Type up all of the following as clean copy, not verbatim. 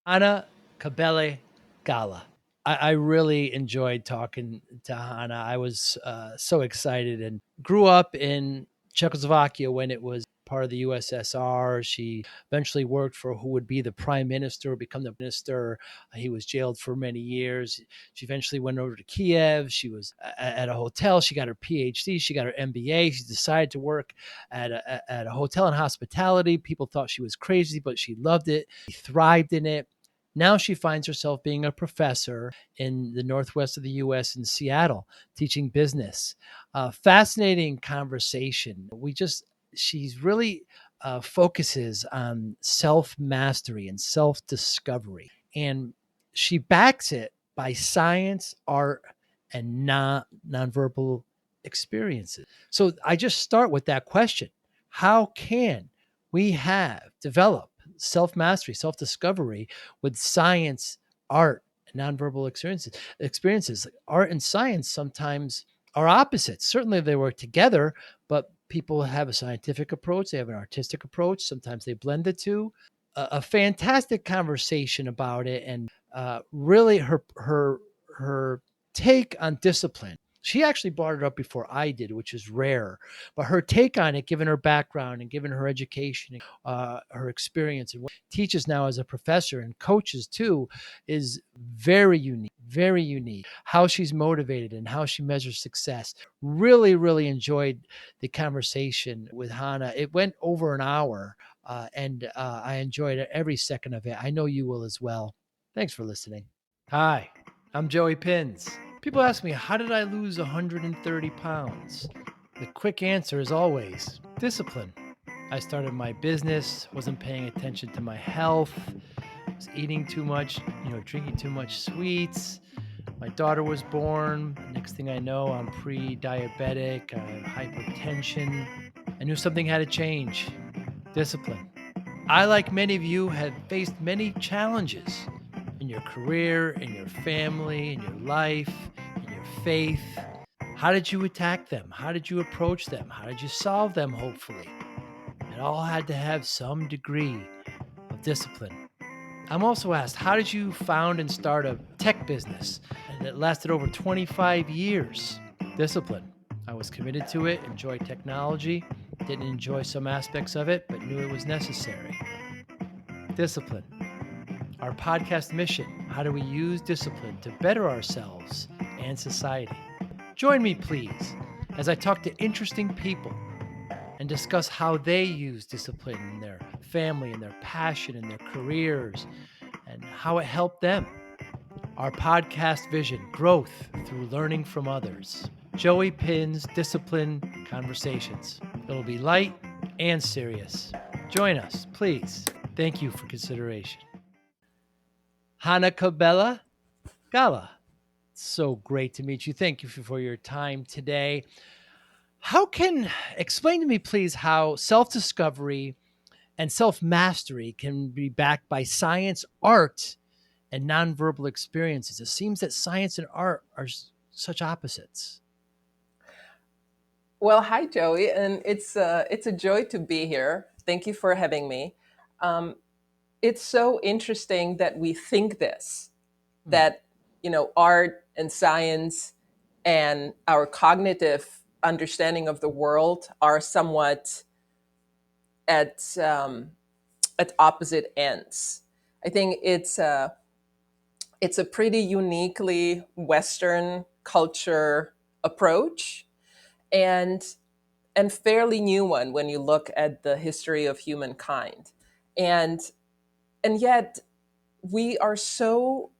Hana, Kabele, Gala. I really enjoyed talking to Hana. I was so excited and grew up in Czechoslovakia when it was part of the USSR. She eventually worked for who would be the prime minister, become the minister. He was jailed for many years. She eventually went over to Kiev. She was at a hotel. She got her PhD. She got her MBA. She decided to work at a hotel in hospitality. People thought she was crazy, but she loved it. She thrived in it. Now she finds herself being a professor in the northwest of the US in Seattle, teaching business. Fascinating conversation. She's really focuses on self mastery and self discovery. And she backs it by science, art, and nonverbal experiences. So I just start with that question. How can we have develop self mastery, self discovery with science, art, and nonverbal experiences? Art and science sometimes are opposites. Certainly they work together, but people have a scientific approach, they have an artistic approach. Sometimes they blend the two. A fantastic conversation about it, and really her take on discipline. She actually brought it up before I did, which is rare. But her take on it, given her background and given her education, her experience, and what she teaches now as a professor and coaches too, is very unique. Very unique. How she's motivated and how she measures success. Really, really enjoyed the conversation with Hana. It went over an hour, and I enjoyed every second of it. I know you will as well. Thanks for listening. Hi, I'm Joey Pinz. People ask me, how did I lose 130 pounds? The quick answer is always discipline. I started my business, wasn't paying attention to my health, was eating too much, drinking too much sweets. My daughter was born. Next thing I know, I'm pre-diabetic, I have hypertension. I knew something had to change. Discipline. I, like many of you, have faced many challenges in your career, in your family, in your life, in your faith. How did you attack them? How did you approach them? How did you solve them, hopefully? It all had to have some degree of discipline. I'm also asked, how did you found and start a tech business that lasted over 25 years? Discipline. I was committed to it, enjoyed technology, didn't enjoy some aspects of it, but knew it was necessary. Discipline. Our podcast mission, how do we use discipline to better ourselves and society? Join me, please, as I talk to interesting people and discuss how they use discipline in their family and their passion and their careers and how it helped them. Our podcast vision, growth through learning from others. Joey Pinz Discipline Conversations. It'll be light and serious. Join us, please. Thank you for consideration. Hana Kabele, Gala. So great to meet you. Thank you for your time today. Explain to me, please, how self-discovery and self-mastery can be backed by science, art, and nonverbal experiences. It seems that science and art are such opposites. Well, hi, Joey, and it's a joy to be here. Thank you for having me. Um, it's so interesting that we think this, that art and science and our cognitive understanding of the world are somewhat at opposite ends. I think it's a pretty uniquely Western culture approach, and fairly new one when you look at the history of humankind. And yet we are so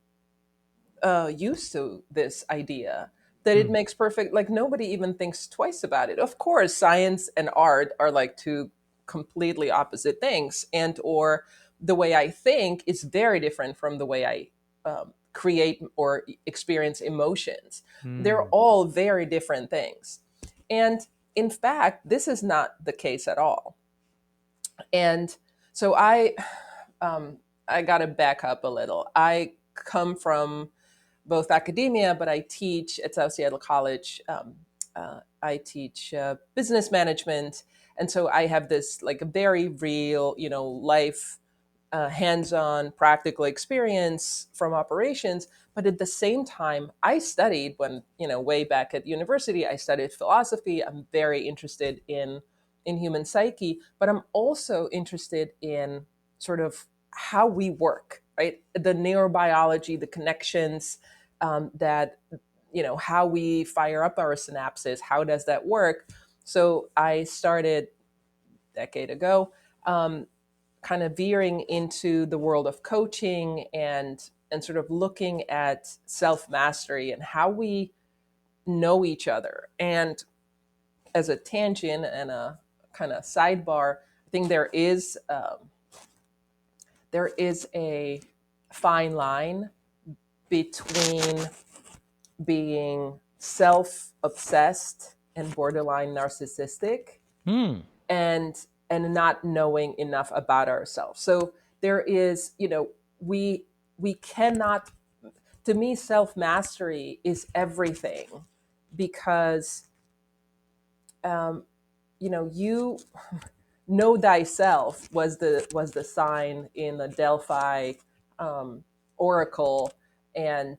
used to this idea that it makes perfect, like nobody even thinks twice about it. Of course, science and art are like two completely opposite things, and or the way I think is very different from the way I create or experience emotions. They're all very different things. And in fact, this is not the case at all. And so I got to back up a little. I come from both academia, but I teach at South Seattle College. I teach business management, and so I have this like a very real, life hands-on practical experience from operations. But at the same time, I studied when, way back at university, I studied philosophy. I'm very interested in human psyche, but I'm also interested in sort of how we work, right? The neurobiology, the connections, that, how we fire up our synapses, how does that work? So I started a decade ago, kind of veering into the world of coaching and sort of looking at self mastery and how we know each other. And as a tangent and a kind of sidebar, I think there is a fine line between being self obsessed and borderline narcissistic, Hmm. and not knowing enough about ourselves. So there is, we cannot, to me, self mastery is everything, because you know thyself was the sign in the Delphi oracle. And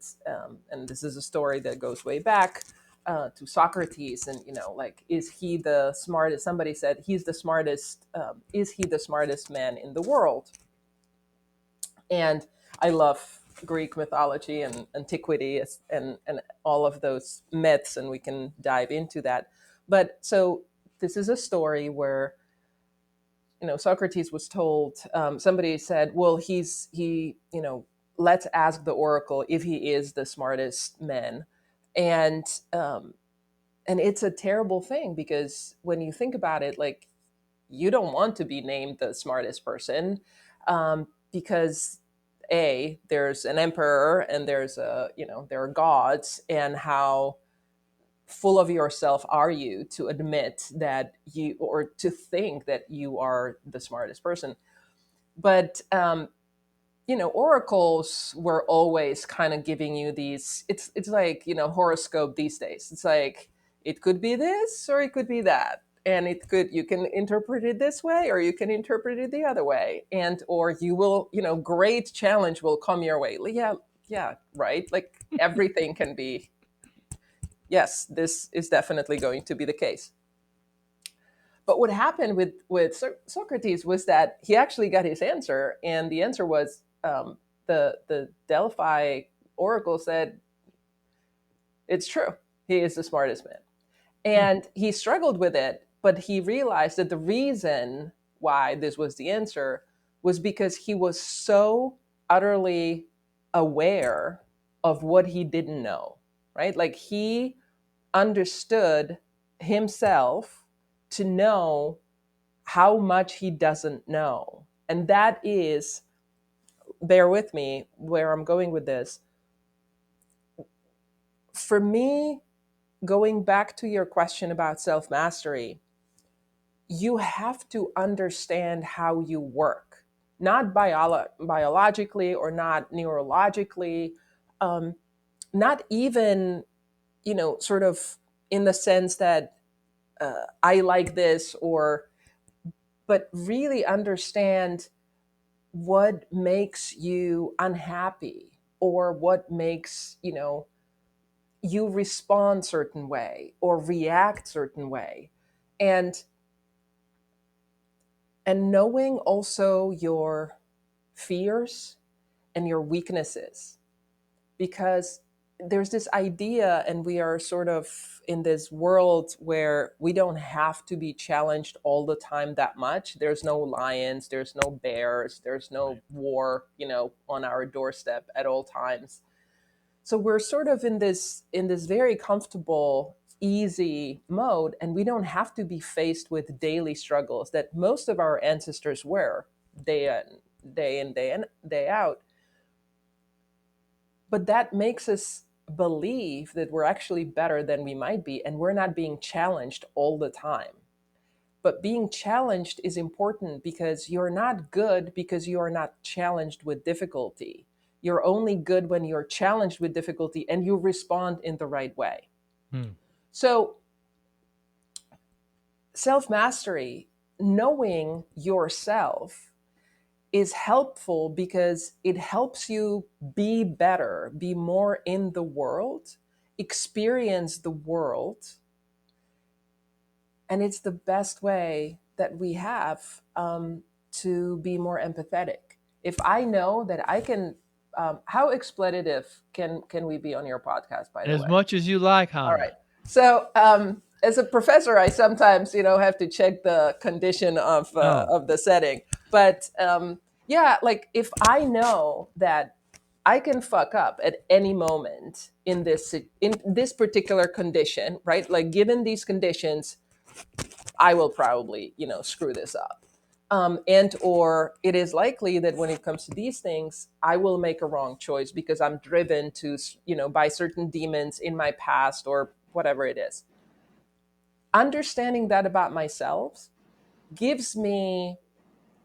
this is a story that goes way back to Socrates. And like, is he the smartest? Somebody said he's the smartest. Is he the smartest man in the world? And I love Greek mythology and antiquity, and all of those myths, and we can dive into that. But so this is a story where, Socrates was told, somebody said, well, let's ask the oracle if he is the smartest man. And um, and it's a terrible thing, because when you think about it, like, you don't want to be named the smartest person, because there's an emperor, and there are gods, and how full of yourself are you to admit that you, or to think that you are the smartest person? But oracles were always kind of giving you these. It's like, horoscope these days. It's like, it could be this or it could be that, and you can interpret it this way or you can interpret it the other way, and or you will, great challenge will come your way. Yeah, yeah, right. Like, everything can be. Yes, this is definitely going to be the case. But what happened with Socrates was that he actually got his answer, and the answer was, the Delphi oracle said it's true. He is the smartest man, Hmm. and he struggled with it. But he realized that the reason why this was the answer was because he was so utterly aware of what he didn't know. Right, like, he understood himself to know how much he doesn't know. And that is, bear with me where I'm going with this. For me, going back to your question about self mastery, you have to understand how you work, not biologically or not neurologically, um, not even, sort of in the sense that I like this, or, but really understand what makes you unhappy, or what makes, you respond certain way or react certain way. And and knowing also your fears and your weaknesses, because there's this idea, and we are sort of in this world where we don't have to be challenged all the time that much. There's no lions, there's no bears, there's no Right. war, on our doorstep at all times. So we're sort of in this very comfortable, easy mode, and we don't have to be faced with daily struggles that most of our ancestors were, day in, day out. But that makes us believe that we're actually better than we might be, and we're not being challenged all the time. But being challenged is important, because you're not good because you are not challenged with difficulty. You're only good when you're challenged with difficulty and you respond in the right way. Hmm. So, self mastery, knowing yourself, is helpful because it helps you be better, be more in the world, experience the world. And it's the best way that we have to be more empathetic. If I know that I can, how exploitative can we be on your podcast, by the As way? much as you like, All right. Hana. So, as a professor, I sometimes, have to check the condition Oh, of the setting. But yeah, like if I know that I can fuck up at any moment in this particular condition, right? Like given these conditions, I will probably, screw this up. And or it is likely that when it comes to these things, I will make a wrong choice because I'm driven to, by certain demons in my past or whatever it is. Understanding that about myself gives me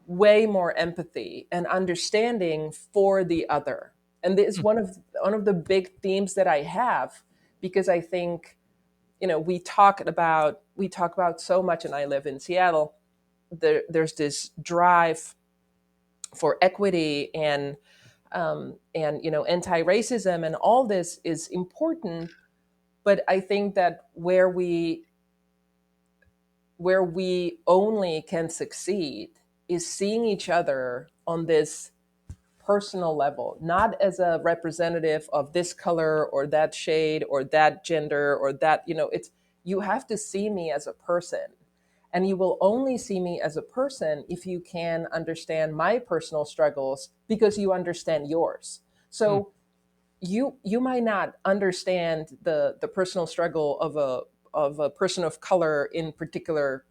way more empathy and understanding for the other. And this is hmm, one of the big themes that I have, because I think, we talk about so much, and I live in Seattle. There's this drive for equity and anti-racism, and all this is important. But I think that where we only can succeed is seeing each other on this personal level, not as a representative of this color or that shade or that gender or that, it's, you have to see me as a person. And you will only see me as a person if you can understand my personal struggles because you understand yours. hmm, So you might not understand the personal struggle of a person of color in particular,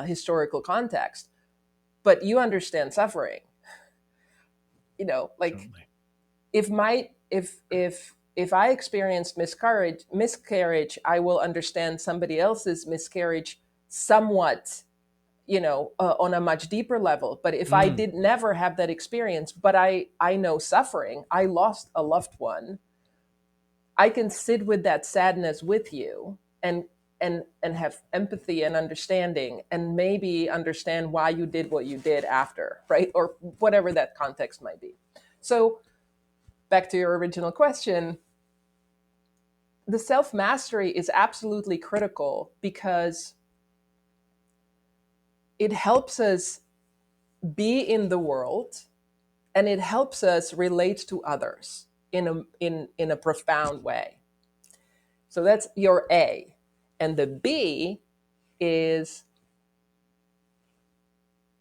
historical context, but you understand suffering. Like certainly. if I experienced miscarriage, I will understand somebody else's miscarriage somewhat, on a much deeper level. But if I Mm, did never have that experience, but I know suffering, I lost a loved one, I can sit with that sadness with you and have empathy and understanding, and maybe understand why you did what you did after, right? Or whatever that context might be. So back to your original question, the self mastery is absolutely critical because it helps us be in the world, and it helps us relate to others in a profound way. So that's your A. And the B is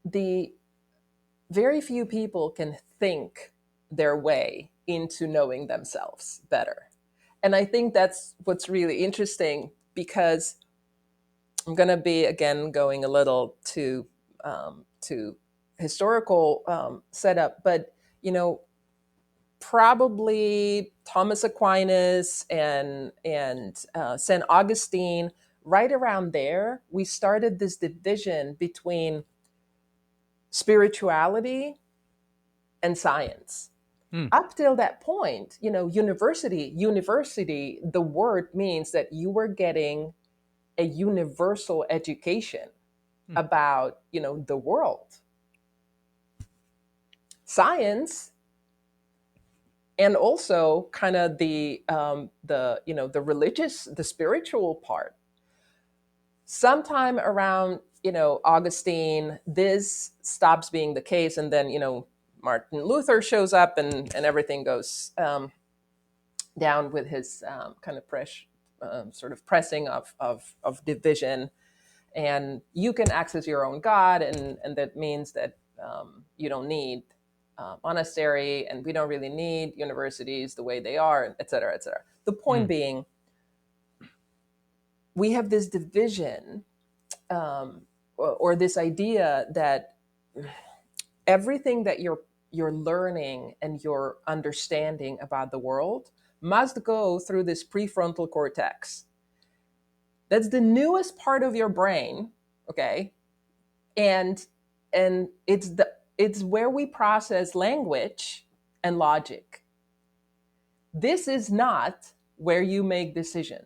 the very few people can think their way into knowing themselves better. And I think that's what's really interesting, because I'm going to be again going a little to historical setup, but probably Thomas Aquinas and Saint Augustine, right around there, we started this division between spirituality and science. hmm, Up till that point, university, the word means that you were getting a universal education hmm, about, the world. Science, and also kind of the religious, the spiritual part. Sometime around, Augustine, this stops being the case, and then, Martin Luther shows up, and everything goes down with his kind of sort of pressing of division. And you can access your own God, and that means that you don't need monastery, and we don't really need universities the way they are, et cetera, et cetera. The point hmm, being, we have this division, or this idea that everything that you're learning and you're understanding about the world must go through this prefrontal cortex. That's the newest part of your brain, okay? And it's where we process language and logic. This is not where you make decision.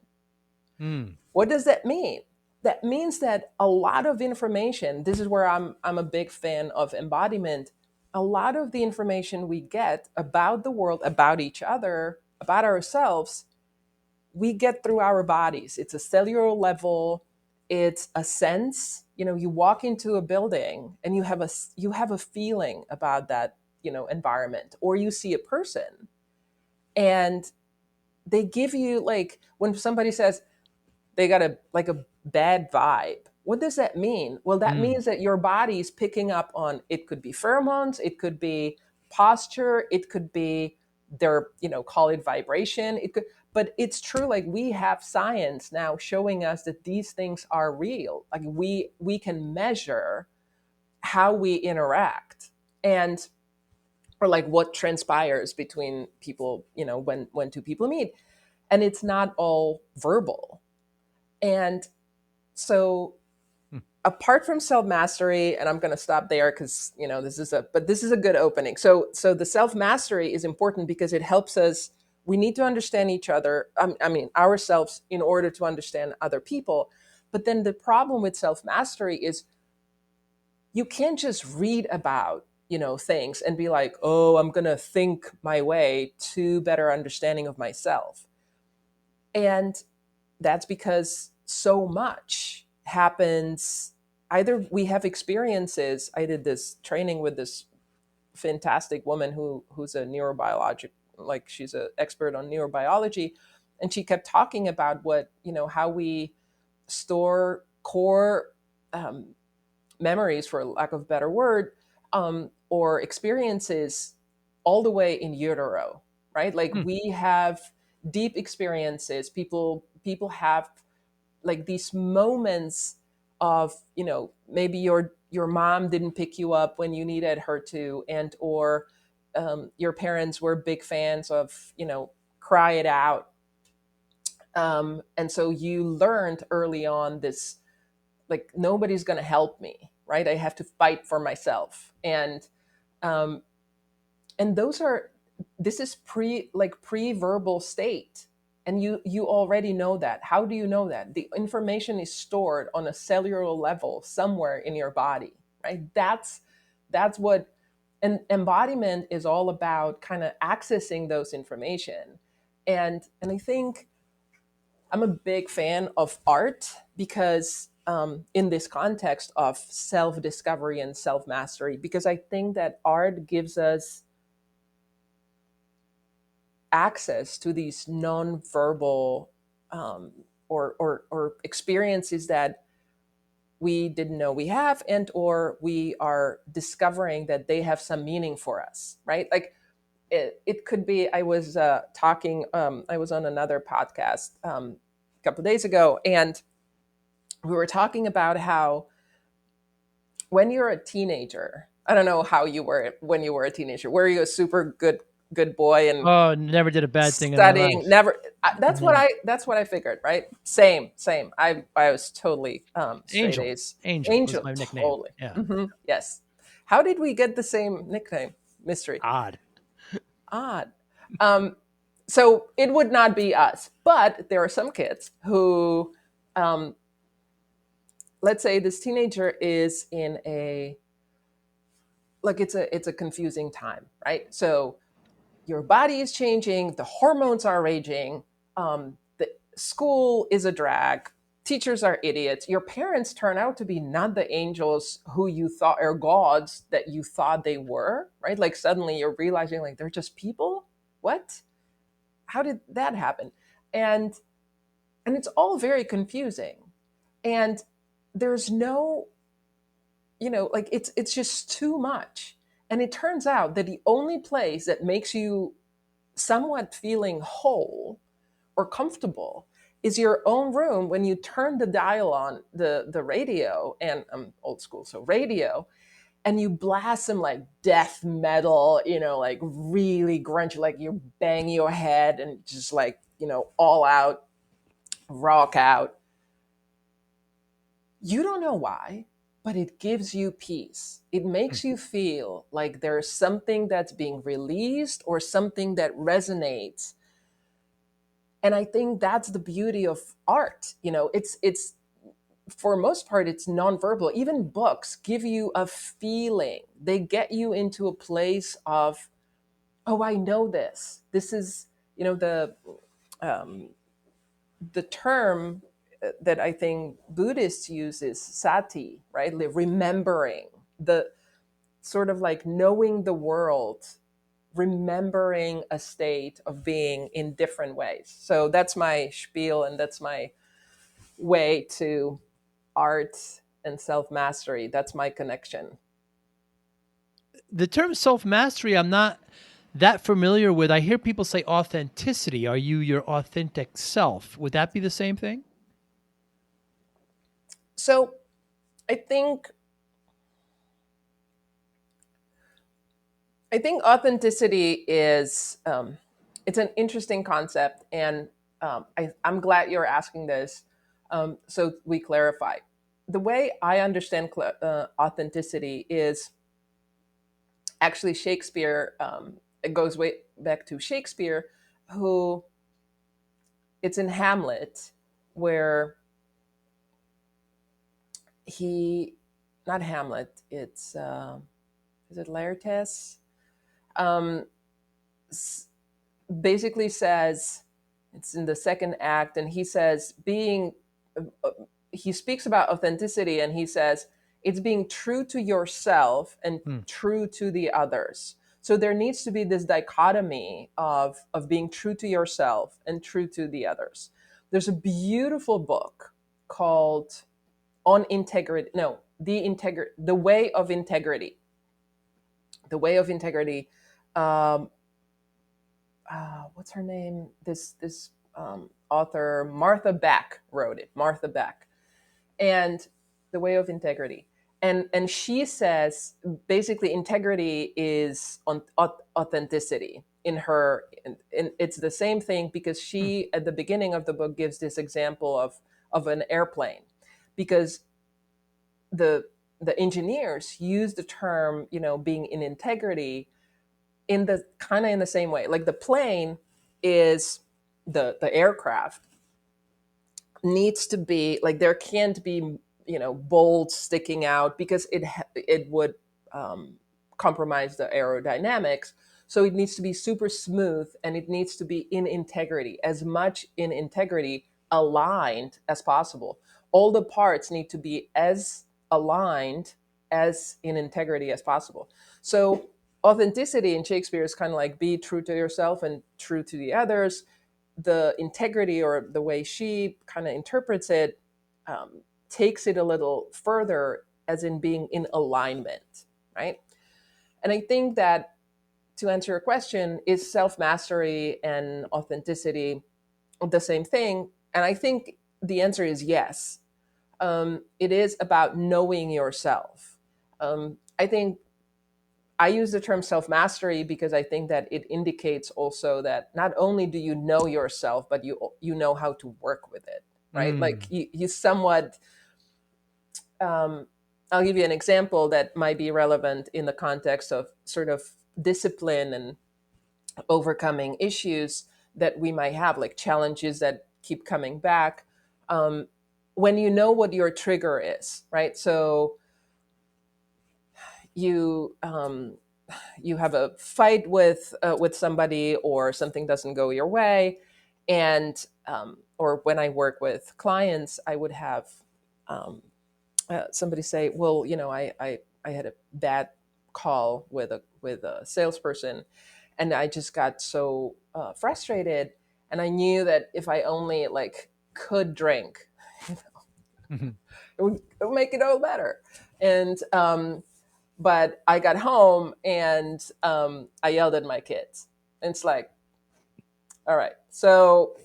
hmm, What does that mean? That means that a lot of information, this is where I'm a big fan of embodiment. a lot of the information we get about the world, about each other, about ourselves, we get through our bodies. It's a cellular level. It's a sense. You walk into a building and you have a feeling about that, environment, or you see a person and they give you, like, when somebody says they got a bad vibe. What does that mean? Well, that Mm. means that your body's picking up on, it could be pheromones, it could be posture, it could be their, call it vibration. It could, but it's true. Like, we have science now showing us that these things are real. Like, we can measure how we interact, and or like what transpires between people, when two people meet, and it's not all verbal. And so, Mm. apart from self mastery, and I'm going to stop there because this is a good opening. So the self mastery is important because it helps us. We need to understand each other. I mean, ourselves, in order to understand other people. But then the problem with self mastery is you can't just read about, things and be like, oh, I'm going to think my way to better understanding of myself. And that's because so much happens. Either we have experiences. I did this training with this fantastic woman who's a neurobiologic, like, she's an expert on neurobiology, and she kept talking about how we store core, memories, for lack of a better word, or experiences, all the way in utero, right? Like, Mm. we have deep experiences. People have, like, these moments of, maybe your mom didn't pick you up when you needed her to, and or your parents were big fans of, Cry It Out, and so you learned early on this, like, nobody's going to help me, right? I have to fight for myself. Um, and those are, this is pre-verbal state, and you already know that. How do you know that? The information is stored on a cellular level somewhere in your body, right? That's what an embodiment is all about, kind of accessing those information. And I think I'm a big fan of art because, in this context of self discovery and self mastery, because I think that art gives us access to these non-verbal, or experiences that we didn't know we have, and or we are discovering that they have some meaning for us, right? Like, it could be, I was talking, I was on another podcast, a couple of days ago, and we were talking about how, when you're a teenager, I don't know how you were when you were a teenager. Were you a super good boy and Oh, never did a bad thing in my studying? life. Never. That's what No. I figured. Right. Same. I was totally, straight Angel. A's. Angel was Angel. my nickname. Totally. Yeah. Yes. How did we get the same nickname? Mystery. Odd. Odd. Um, so it would not be us, but there are some kids who, um, let's say this teenager is in a, like, it's a confusing time, right? So your body is changing, the hormones are raging, the school is a drag, teachers are idiots, your parents turn out to be not the angels who you thought, or gods that you thought they were, right? Like, suddenly you're realizing, like, they're just people. What? How did that happen? And and it's all very confusing, and there's no, like, it's just too much. And it turns out that the only place that makes you somewhat feeling whole or comfortable is your own room, when you turn the dial on the radio, and I'm old school, so radio, and you blast some, like, death metal, like, really grungy, like, you bang your head and just, like, all out rock out. You don't know why, but it gives you peace. It Mm. makes you feel like there's something that's being released, or something that resonates. And I think that's the beauty of art. It's for most part, it's nonverbal. Even books give you a feeling. They get you into a place of, oh, I know this. This is, um, the term that I think Buddhists use is sati, right? Remembering, the sort of like knowing the world, remembering a state of being in different ways. So that's my spiel, and that's my way to art and self mastery. That's my connection. The term self mastery, I'm not that familiar with. I hear people say authenticity. Are you your authentic self? Would that be the same thing? So I think authenticity is it's an interesting concept, and I'm glad you're asking this. So we clarify. The way I understand authenticity is actually Shakespeare. It goes way back to Shakespeare, who, it's in Hamlet, where he, not Hamlet, it's is it Laertes? Um, Basically says, it's in the second act, and he says being uh, he speaks about authenticity, and he says it's being true to yourself and Hmm. true to the others. So there needs to be this dichotomy of being true to yourself and true to the others. There's a beautiful book called On Integrity, no, the Way of Integrity. The Way of Integrity. um, What's her name? This author, Martha Beck, wrote it. Martha Beck, and The Way of Integrity. And she says basically integrity is on authenticity in her. And it's the same thing, because Hmm. she, at the beginning of the book, gives this example of an airplane, because the the engineers use the term, being in integrity, in the kind of in the same way. Like the plane is, the aircraft needs to be like, there can't be, bolts sticking out, because it would compromise the aerodynamics. So it needs to be super smooth, and it needs to be in integrity, as much in integrity, aligned as possible. All the parts need to be as aligned, as in integrity as possible. So authenticity in Shakespeare is kind of like, be true to yourself and true to the others. The integrity, or the way she kind of interprets it, takes it a little further, as in being in alignment, right? And I think that, to answer your question, is self mastery and authenticity the same thing? And I think the answer is yes. It is about knowing yourself. I think I use the term self mastery because I think that it indicates also that not only do you know yourself, but you know how to work with it, right? Like Mm. you somewhat. Um, I'll give you an example that might be relevant in the context of sort of discipline and overcoming issues that we might have, like challenges that keep coming back. Um, when you know what your trigger is, right? So you you have a fight with somebody, or something doesn't go your way, and or when I work with clients, I would have somebody say, well, I had a bad call with a salesperson, and I just got so frustrated, and I knew that if I only like could drink, Mhm. it would make it all better. And but I got home, and I yelled at my kids. And it's like, all right, so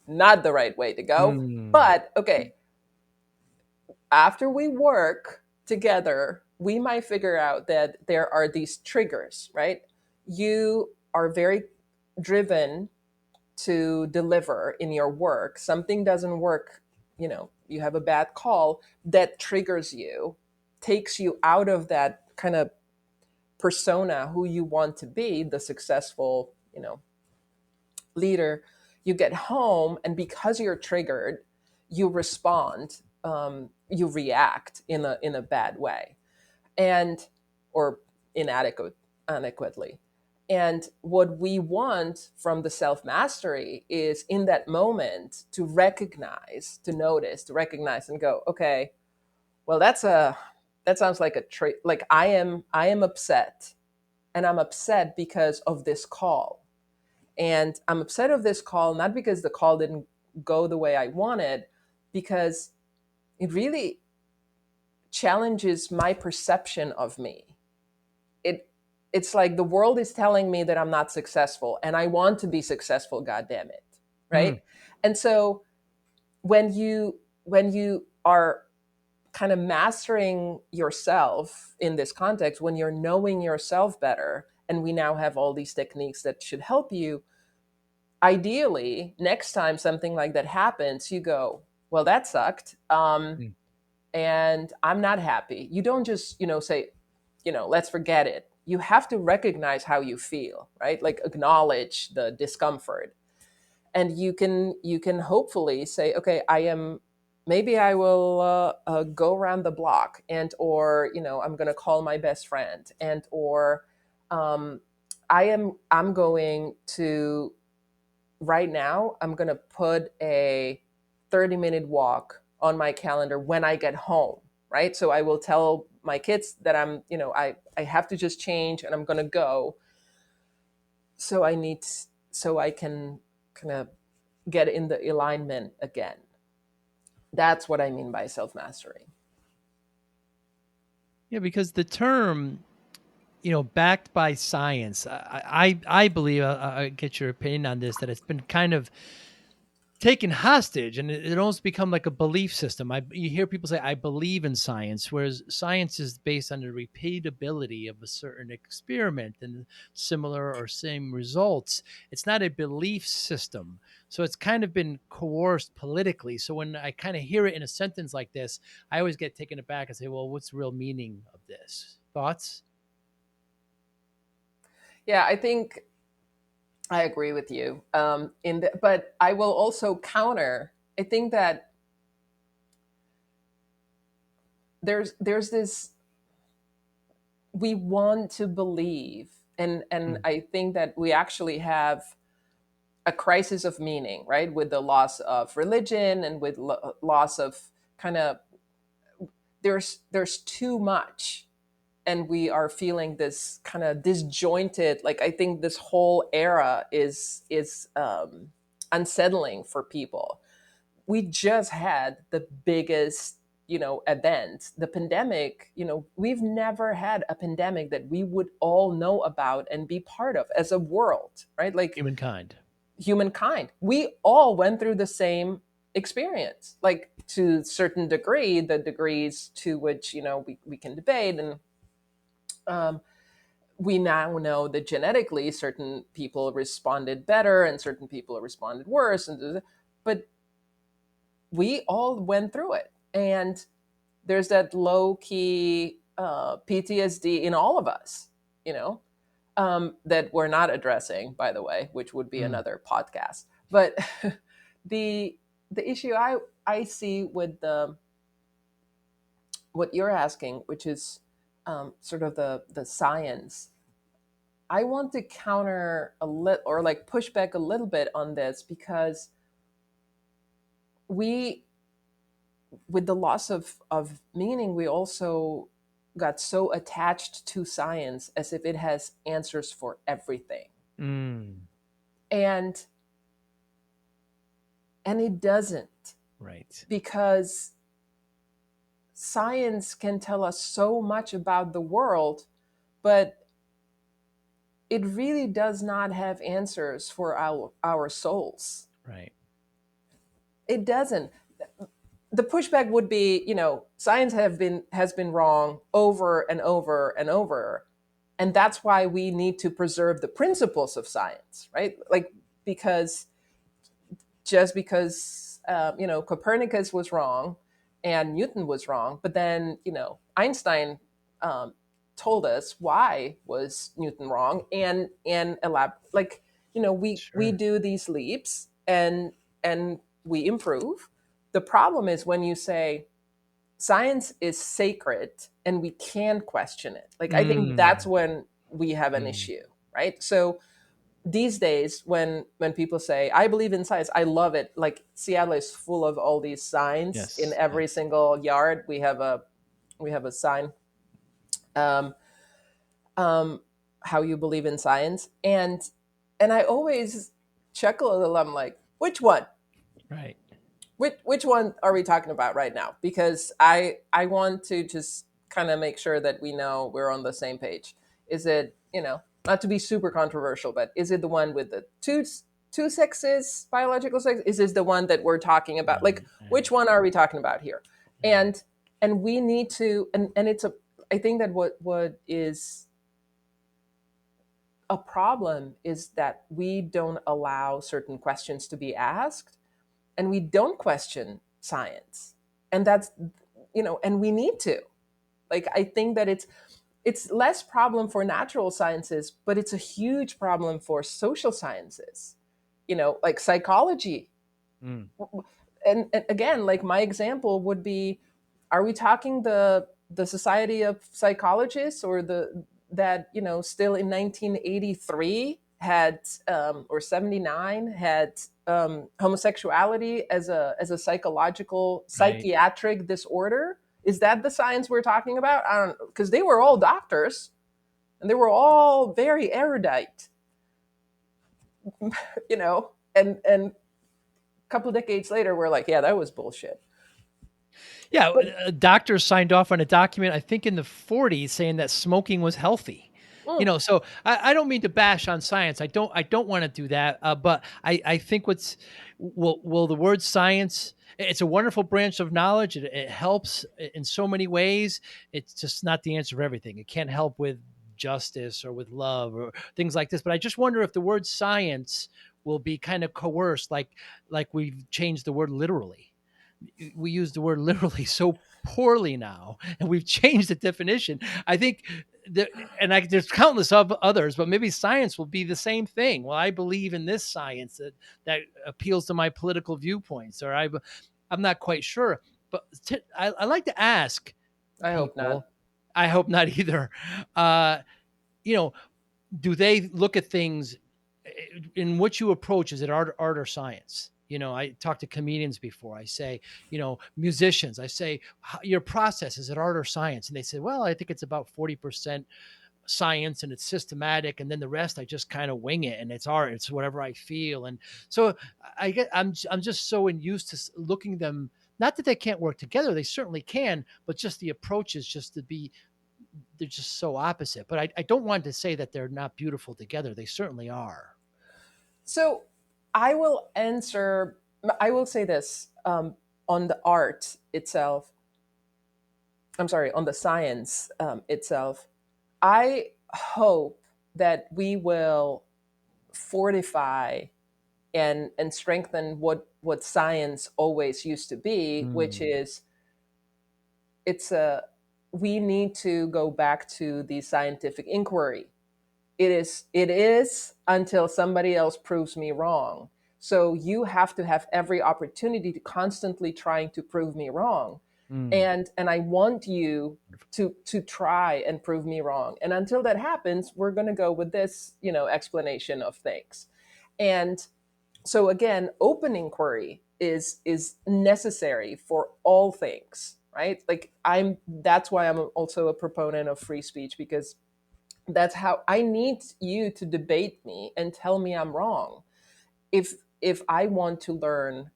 not the right way to go. Mm. But okay, after we work together, we might figure out that there are these triggers, right? You are very driven to deliver in your work. Something doesn't work, you have a bad call that triggers you, takes you out of that kind of persona who you want to be, the successful, leader. You get home, and because you're triggered, you respond you react in a bad way, and or inadequately. And what we want from the self mastery is in that moment to recognize, to notice, to recognize and go, okay, well, that sounds like a trait. Like I am upset, and I'm upset because of this call. And I'm upset of this call, not because the call didn't go the way I wanted, because it really challenges my perception of me. It it's like the world is telling me that I'm not successful and I want to be successful, god damn it. Mm. Right? And so when you are kind of mastering yourself in this context, when you're knowing yourself better, and we now have all these techniques that should help you, ideally next time something like that happens, you go, well, that sucked, Mm. and I'm not happy. You don't just, say, let's forget it. You have to recognize how you feel, right? Like acknowledge the discomfort. And you can hopefully say, okay, I am, maybe I will go around the block, and or I'm going to call my best friend, and or um, I'm going to, right now I'm going to put a 30-minute walk on my calendar when I get home, right? So I will tell my kids that I have to just change and I'm going to go. So I need, so I can kind of get in the alignment again. That's what I mean by self mastery. Yeah, because the term, backed by science, I believe, I get your opinion on this, that it's been kind of taken hostage, and it almost become like a belief system. You hear people say, I believe in science, whereas science is based on the repeatability of a certain experiment and similar or same results. It's not a belief system. So it's kind of been coerced politically. So when I kind of hear it in a sentence like this, I always get taken aback and say, well, what's the real meaning of this? Thoughts? Yeah, I think I agree with you. But I will also counter. I think that there's this, we want to believe, and Mm. I think that we actually have a crisis of meaning, right? With the loss of religion and with loss of kind of, there's too much, and we are feeling this kind of disjointed. Like I think this whole era is unsettling for people. We just had the biggest event, the pandemic. We've never had a pandemic that we would all know about and be part of as a world, right? Like Humankind. humankind, we all went through the same experience, like to a certain degree, the degrees to which we can debate. And um, we now know that genetically certain people responded better and certain people responded worse, but we all went through it. And there's that low key PTSD in all of us, you know, that we're not addressing, by the way, which would be Mm. another podcast. But the the issue I see with the what you're asking, which is sort of the science, I want to counter a little, or like push back a little bit on this, because we, with the loss of meaning, we also got so attached to science as if it has answers for everything. Mm. And it doesn't, Right. because science can tell us so much about the world, but it really does not have answers for our souls. Right. It doesn't. The pushback would be, science has been wrong over and over and over, and that's why we need to preserve the principles of science, right? Like, because just because Copernicus was wrong and Newton was wrong, but then Einstein um, told us why was Newton wrong, and like we Sure. do these leaps, and we improve. The problem is when you say science is sacred and we can question it. Like, I think that's Mm, when we have an mm. issue, right? So these days, when people say I believe in science, I love it. Like, Seattle is full of all these signs. In Yes, every yes. single yard we have a sign, um, um, how you believe in science. And I always chuckle a little. I'm like, which one? Right. Which one are we talking about right now? Because I want to just kind of make sure that we know we're on the same page. Is it, not to be super controversial, but is it the one with the two sexes, biological sex? Is this the one that we're talking about? Like, Right, which right, one are we talking about here? right. And we need to, and it's a, I think that what is a problem is that we don't allow certain questions to be asked, and we don't question science. And that's, and we need to. Like, I think that it's less problem for natural sciences, but it's a huge problem for social sciences, like psychology. Mm, And again, like, my example would be, are we talking the Society of Psychologists, or the that, still in 1983 had, or 79 had, homosexuality as a psychological, right. psychiatric disorder? Is that the science we're talking about? I don't know, because they were all doctors and they were all very erudite, and a couple of decades later we're like, yeah, that was bullshit. Yeah, But doctors signed off on a document, I think in the 40s, saying that smoking was healthy. mm, So I don't mean to bash on science. I don't want to do that. But I think will the word science, it's a wonderful branch of knowledge. It helps in so many ways. It's just not the answer for everything. It can't help with justice or with love or things like this. But I just wonder if the word science will be kind of coerced, like we've changed the word literally. We use the word literally so poorly now, and we've changed the definition. I think that, and there's countless of others, but maybe science will be the same thing. Well, I believe in this science that appeals to my political viewpoints, or I'm not quite sure. But I like to ask I hope not. people. I hope not either. Uh, you know, do they look at things in what you approach? Is it art or science? I talk to comedians before. I say, musicians, I say, your process, is it art or science? And they say, well, I think it's about 40% science and it's systematic, and then the rest I just kind of wing it, and it's art, it's whatever I feel. And so I'm just so used to looking them, not that they can't work together, they certainly can, but just the approach is just to be, they're just so opposite. But I don't want to say that they're not beautiful together. They certainly are. So I will say this, on the art itself. I'm sorry, on the science, itself. I hope that we will fortify and strengthen what science always used to be, which Mm, is, it's a we need to go back to the scientific inquiry. It is until somebody else proves me wrong. So you have to have every opportunity to constantly trying to prove me wrong. mm. And I want you to try and prove me wrong. And until that happens, we're going to go with this, explanation of things. And so again, open inquiry is necessary for all things, right? Like, that's why I'm also a proponent of free speech, because that's how I need you to debate me and tell me I'm wrong. If I want to learn,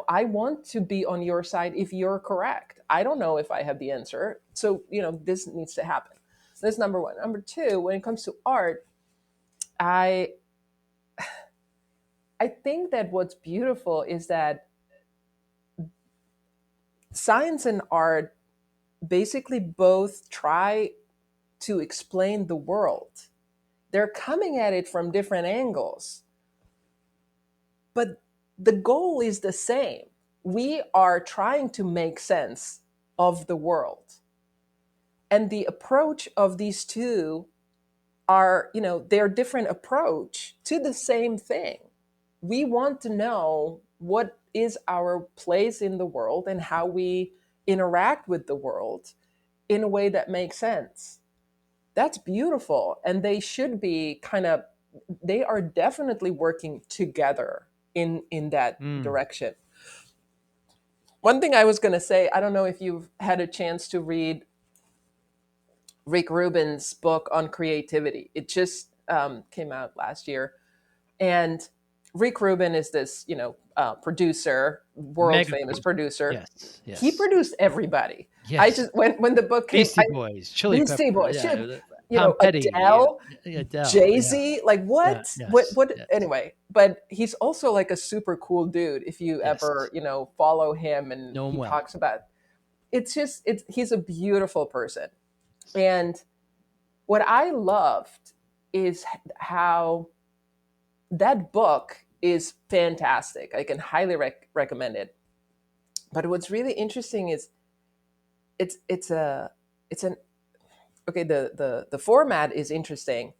I want to be on your side if you're correct. I don't know if I have the answer. So, this needs to happen. That's number one. Number two, when it comes to art, I I think that what's beautiful is that science and art basically both try to explain the world. They're coming at it from different angles, but the goal is the same. We are trying to make sense of the world. And the approach of these two are, their different approach to the same thing. We want to know what is our place in the world and how we interact with the world in a way that makes sense. That's beautiful. And they should be kind of, they are definitely working together in that Mm. direction. One thing I was going to say, I don't know if you've had a chance to read Rick Rubin's book on creativity. It just came out last year. And Rick Rubin is this, producer, world Mega famous producer. producer. Yes, He yes, produced everybody. I yes. just when the book came, Beastie Boys, Chili Beastie Pepper, Boys, yeah, Tom Petty, Adele, Adele, Jay yeah, Z, like yeah, what, yes, yes, Anyway, but he's also like a super cool dude. If you yes. ever, follow him, and Know him he well. talks about, it's he's a beautiful person. And what I loved is how that book is fantastic. I can highly recommend it. But what's really interesting is it's a it's an okay, the format is interesting,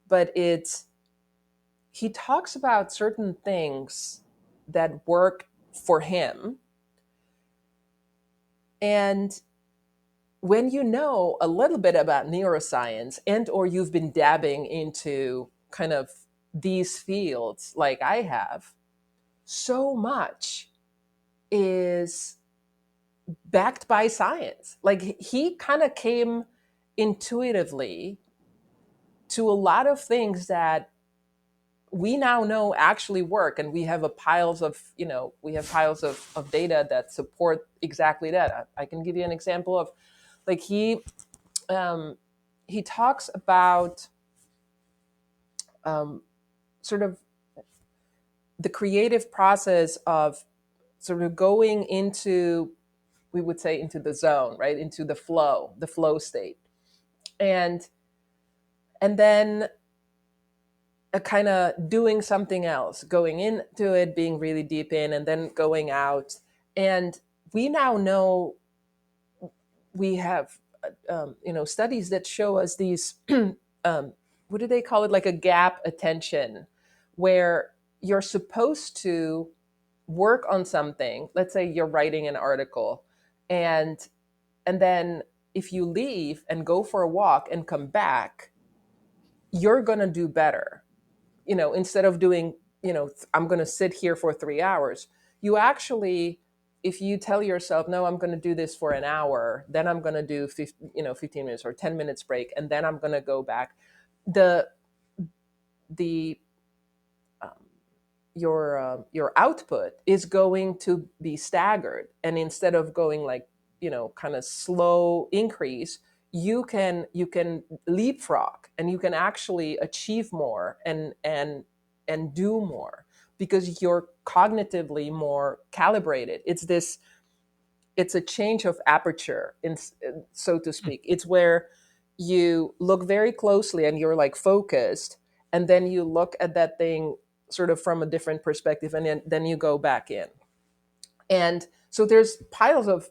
but it's he talks about certain things that work for him. And when you know a little bit about neuroscience, and or you've been dabbing into kind of these fields like I have, so much is backed by science. Like he kind of came intuitively to a lot of things that we now know actually work, and we have a piles of we have piles of data that support exactly that. I can give you an example of, like, um, he talks about um, sort of the creative process of sort of going into, we would say, into the zone, right, into the flow state, and then kind of doing something else, going into it, being really deep in, and then going out. And we now know, we have studies that show us these what do they call it, like a gap attention, where you're supposed to work on something. Let's say you're writing an article, and then if you leave and go for a walk and come back, you're going to do better. Instead of doing, I'm going to sit here for 3 hours, you actually, if you tell yourself, no, I'm going to do this for an hour, then I'm going to do 15 minutes or 10 minutes break, and then I'm going to go back. The the um, your output is going to be staggered, and instead of going like, kind of slow increase, you can leapfrog, and you can actually achieve more, and do more, because you're cognitively more calibrated. It's a change of aperture, so to Hmm. speak. It's where you look very closely and you're like focused, and then you look at that thing sort of from a different perspective, and then you go back in. And so there's piles of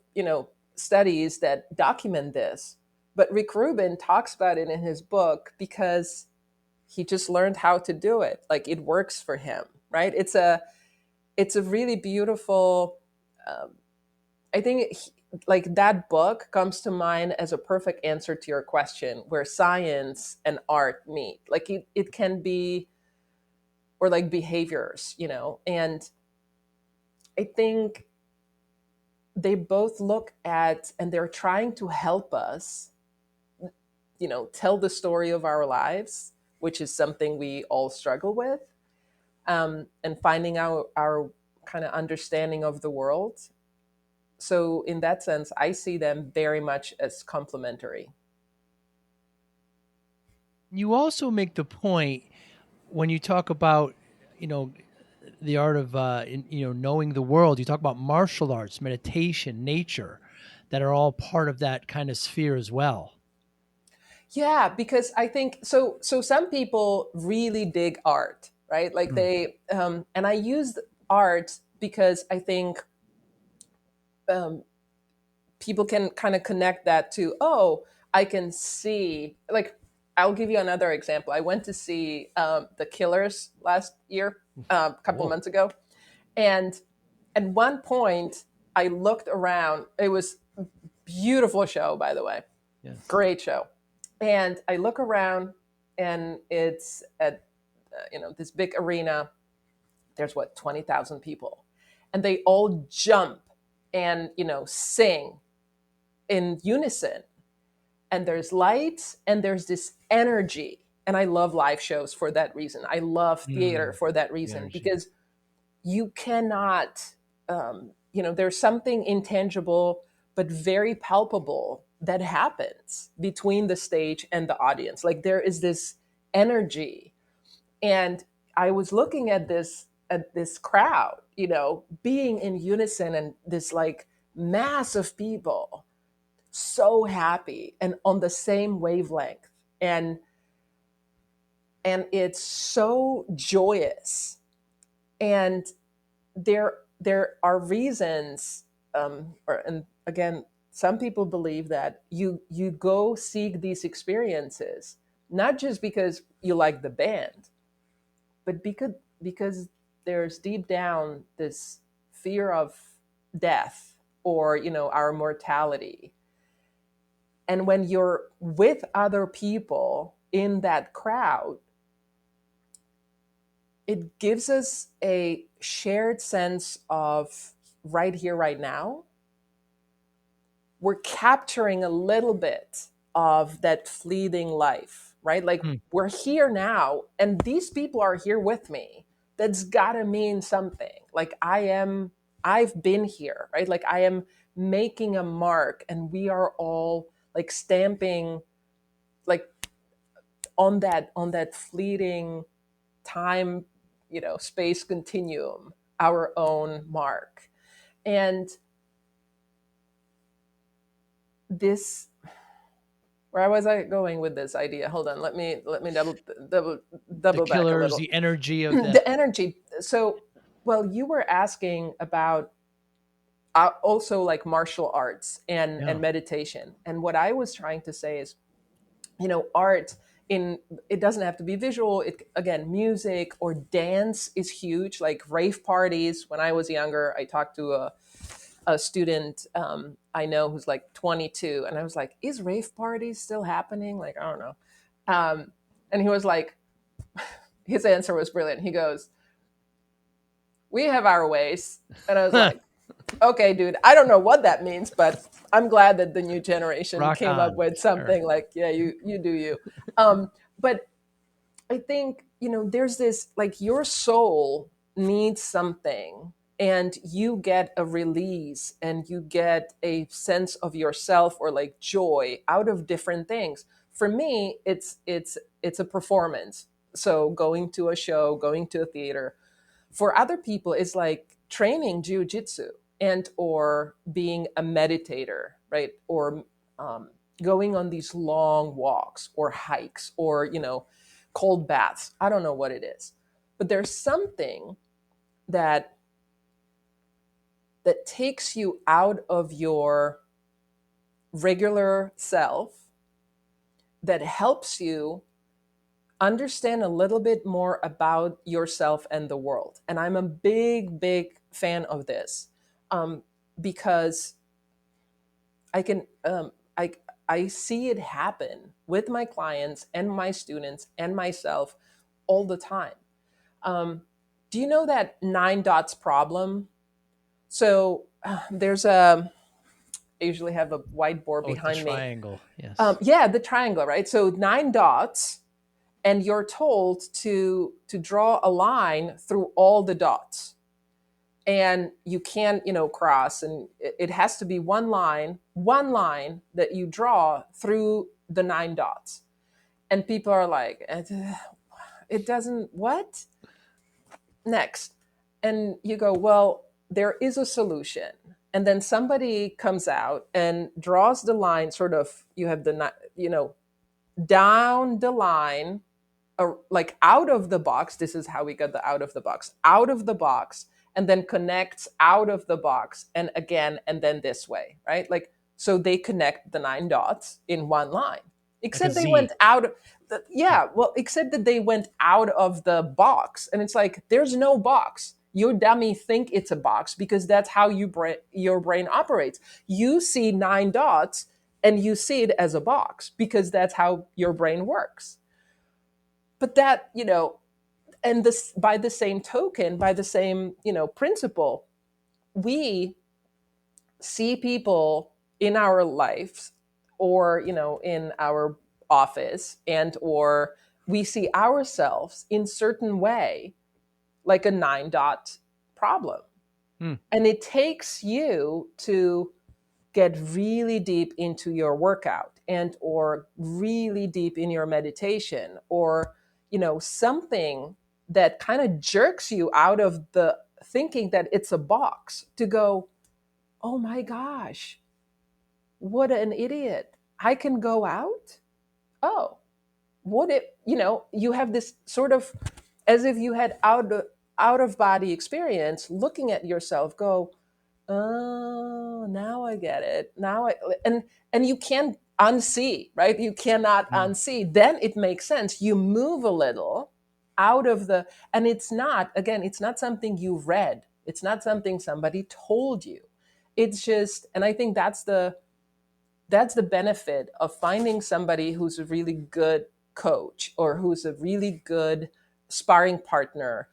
studies that document this, but Rick Rubin talks about it in his book because he just learned how to do it. Like, it works for him, right? It's a really beautiful. um, I think like that book comes to mind as a perfect answer to your question, where science and art meet. Like it can be, or like behaviors, and I think they both look at, and they're trying to help us, tell the story of our lives, which is something we all struggle with, and finding our kind of understanding of the world. So in that sense, I see them very much as complementary. You also make the point when you talk about, you know, the art of, knowing the world. You talk about martial arts, meditation, nature, that are all part of that kind of sphere as well. Yeah, because I think so. So some people really dig art, right? Like Mm. and I use art because I think um, people can kind of connect that to, oh, I can see. Like, I'll give you another example. I went to see the Killers last year, a couple Whoa. months ago, and at one point, I looked around. It was a beautiful show, by the way. Yes. Great show. And I look around, and it's at this big arena. There's what, 20,000 people, and they all jump and sing in unison. And there's lights, and there's this energy. And I love live shows for that reason. I love theater for that The reason, energy. because you cannot, there's something intangible but very palpable that happens between the stage and the audience. Like, there is this energy. And I was looking at this crowd, being in unison, and this like mass of people so happy and on the same wavelength. And it's so joyous. And there are reasons, and again, some people believe that you go seek these experiences not just because you like the band, but because there's deep down this fear of death, or our mortality. And when you're with other people in that crowd, it gives us a shared sense of right here, right now. We're capturing a little bit of that fleeting life, right? Like, Hmm. we're here now, and these people are here with me. That's gotta mean something. Like, I've been here, right? Like, I am making a mark, and we are all like stamping, like, on that fleeting time, space continuum, our own mark. And this, where was I going with this idea? Hold on, let me double The double back a killers, little. the energy of the The energy. So, well, you were asking about also like martial arts and yeah. meditation. And what I was trying to say is, art, in it doesn't have to be visual. It, again, music or dance is huge. Like rave parties. When I was younger, I talked to a student I know who's like 22, and I was like, "Is rave parties still happening?" Like, I don't know. And he was like, his answer was brilliant. He goes, "We have our ways," and I was like, "Okay, dude, I don't know what that means, but I'm glad that the new generation Rock came up on. with All right. something like, yeah, you do you." But I think, there's this, like, your soul needs something, and you get a release, and you get a sense of yourself, or like joy, out of different things. For me, it's a performance. So going to a show, going to a theater. For other people, it's like training jujitsu, and or being a meditator, right? Or um, going on these long walks or hikes, or cold baths. I don't know what it is, but there's something that takes you out of your regular self, that helps you understand a little bit more about yourself and the world. And I'm a big, big fan of this, um, because I can I see it happen with my clients and my students and myself all the time. Um, do you know that 9 dots problem? So there's I usually have a whiteboard Oh, with the behind me. triangle. Yes. Yeah, the triangle, right? So 9 dots, and you're told to draw a line through all the dots, and you can't cross, and it has to be one line that you draw through the 9 dots. And people are like, it doesn't, what next? And you go, well, there is a solution. And then somebody comes out and draws the line, sort of, you have the down the line, like out of the box. This is how we got the out of the box, and then connects out of the box, and again, and then this way, right? Like, so they connect the 9 dots in one line, Like a except they went Z. out of Yeah. yeah, well, except that they went out of the box, and it's like, there's no box. Your dummy think it's a box because that's how your brain operates. You see 9 dots and you see it as a box because that's how your brain works. But that, and this, by the same token, by the same, principle, we see people in our lives, or in our office, and or we see ourselves in certain way, like a 9 dot problem. Hmm. And it takes you to get really deep into your workout, and or really deep in your meditation, or something that kind of jerks you out of the thinking that it's a box, to go, oh my gosh, what an idiot. I can go out? Oh, what if, you have this sort of, as if you had out of body experience, looking at yourself, go, oh, now I get it. And you can't unsee, right? You cannot Hmm. unsee. Then it makes sense. You move a little out of the, and it's not, again, it's not something you read. It's not something somebody told you. It's just, and I think that's the benefit of finding somebody who's a really good coach, or who's a really good sparring partner,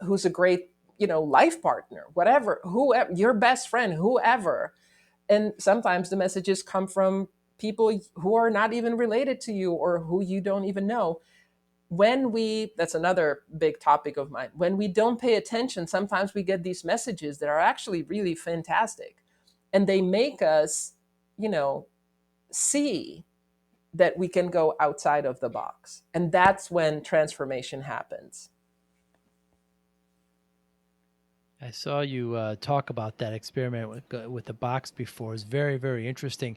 who's a great life partner, whatever, whoever, your best friend, whoever. And sometimes the messages come from people who are not even related to you, or who you don't even know. That's another big topic of mine, when we don't pay attention, sometimes we get these messages that are actually really fantastic, and they make us you know see that we can go outside of the box. And that's when transformation happens. I saw you talk about that experiment with the box before. It's very, very interesting.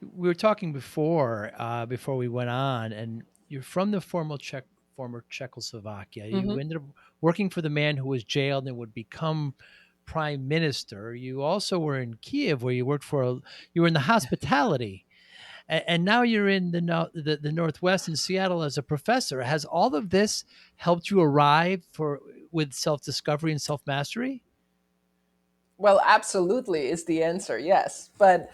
We were talking before we went on, and you're from the former Czechoslovakia. You Hmm. ended up working for the man who was jailed and would become prime minister. You also were in Kiev, where you were in the hospitality, and now you're in the Northwest in Seattle as a professor. Has all of this helped you arrive for with self discovery and self mastery? Well, absolutely is the answer, yes. But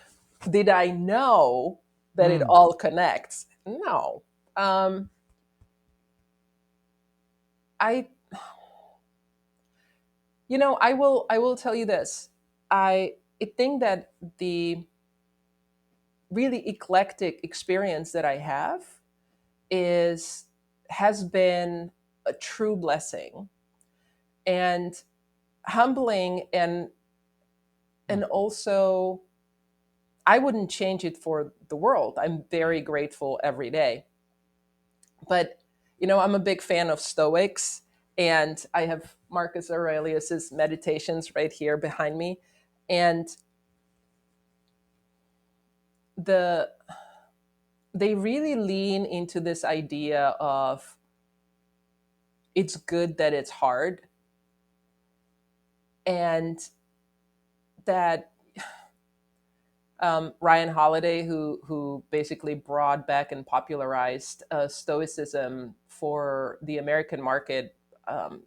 did I know that it Mm. all connects? No. Um, I, I will tell you this. I think that the really eclectic experience that I have is has been a true blessing, and humbling, and Mm. also, I wouldn't change it for the world. I'm very grateful every day. But I'm a big fan of Stoics, and I have Marcus Aurelius's Meditations right here behind me. And the they really lean into this idea of, it's good that it's hard, and that, Ryan Holiday, who basically brought back and popularized Stoicism for the American market, um,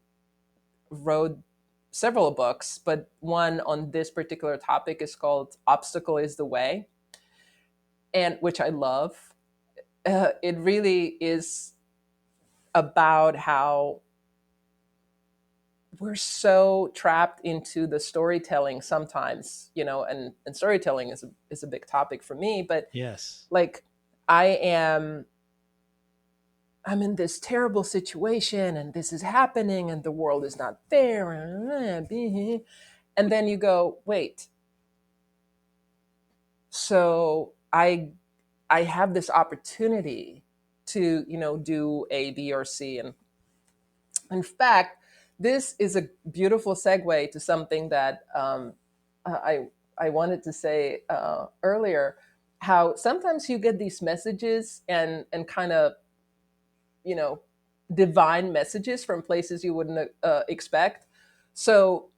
wrote several books, but one on this particular topic is called "Obstacle is the Way," and which I love. It really is about how we're so trapped into the storytelling sometimes, and storytelling is a big topic for me, but Yes. like, I am I'm in this terrible situation, and this is happening, and the world is not fair. And then you go, wait, so I have this opportunity to, do A, B, or C. And in fact, this is a beautiful segue to something that, I wanted to say earlier, how sometimes you get these messages, and kind of, you know, divine messages from places you wouldn't expect. So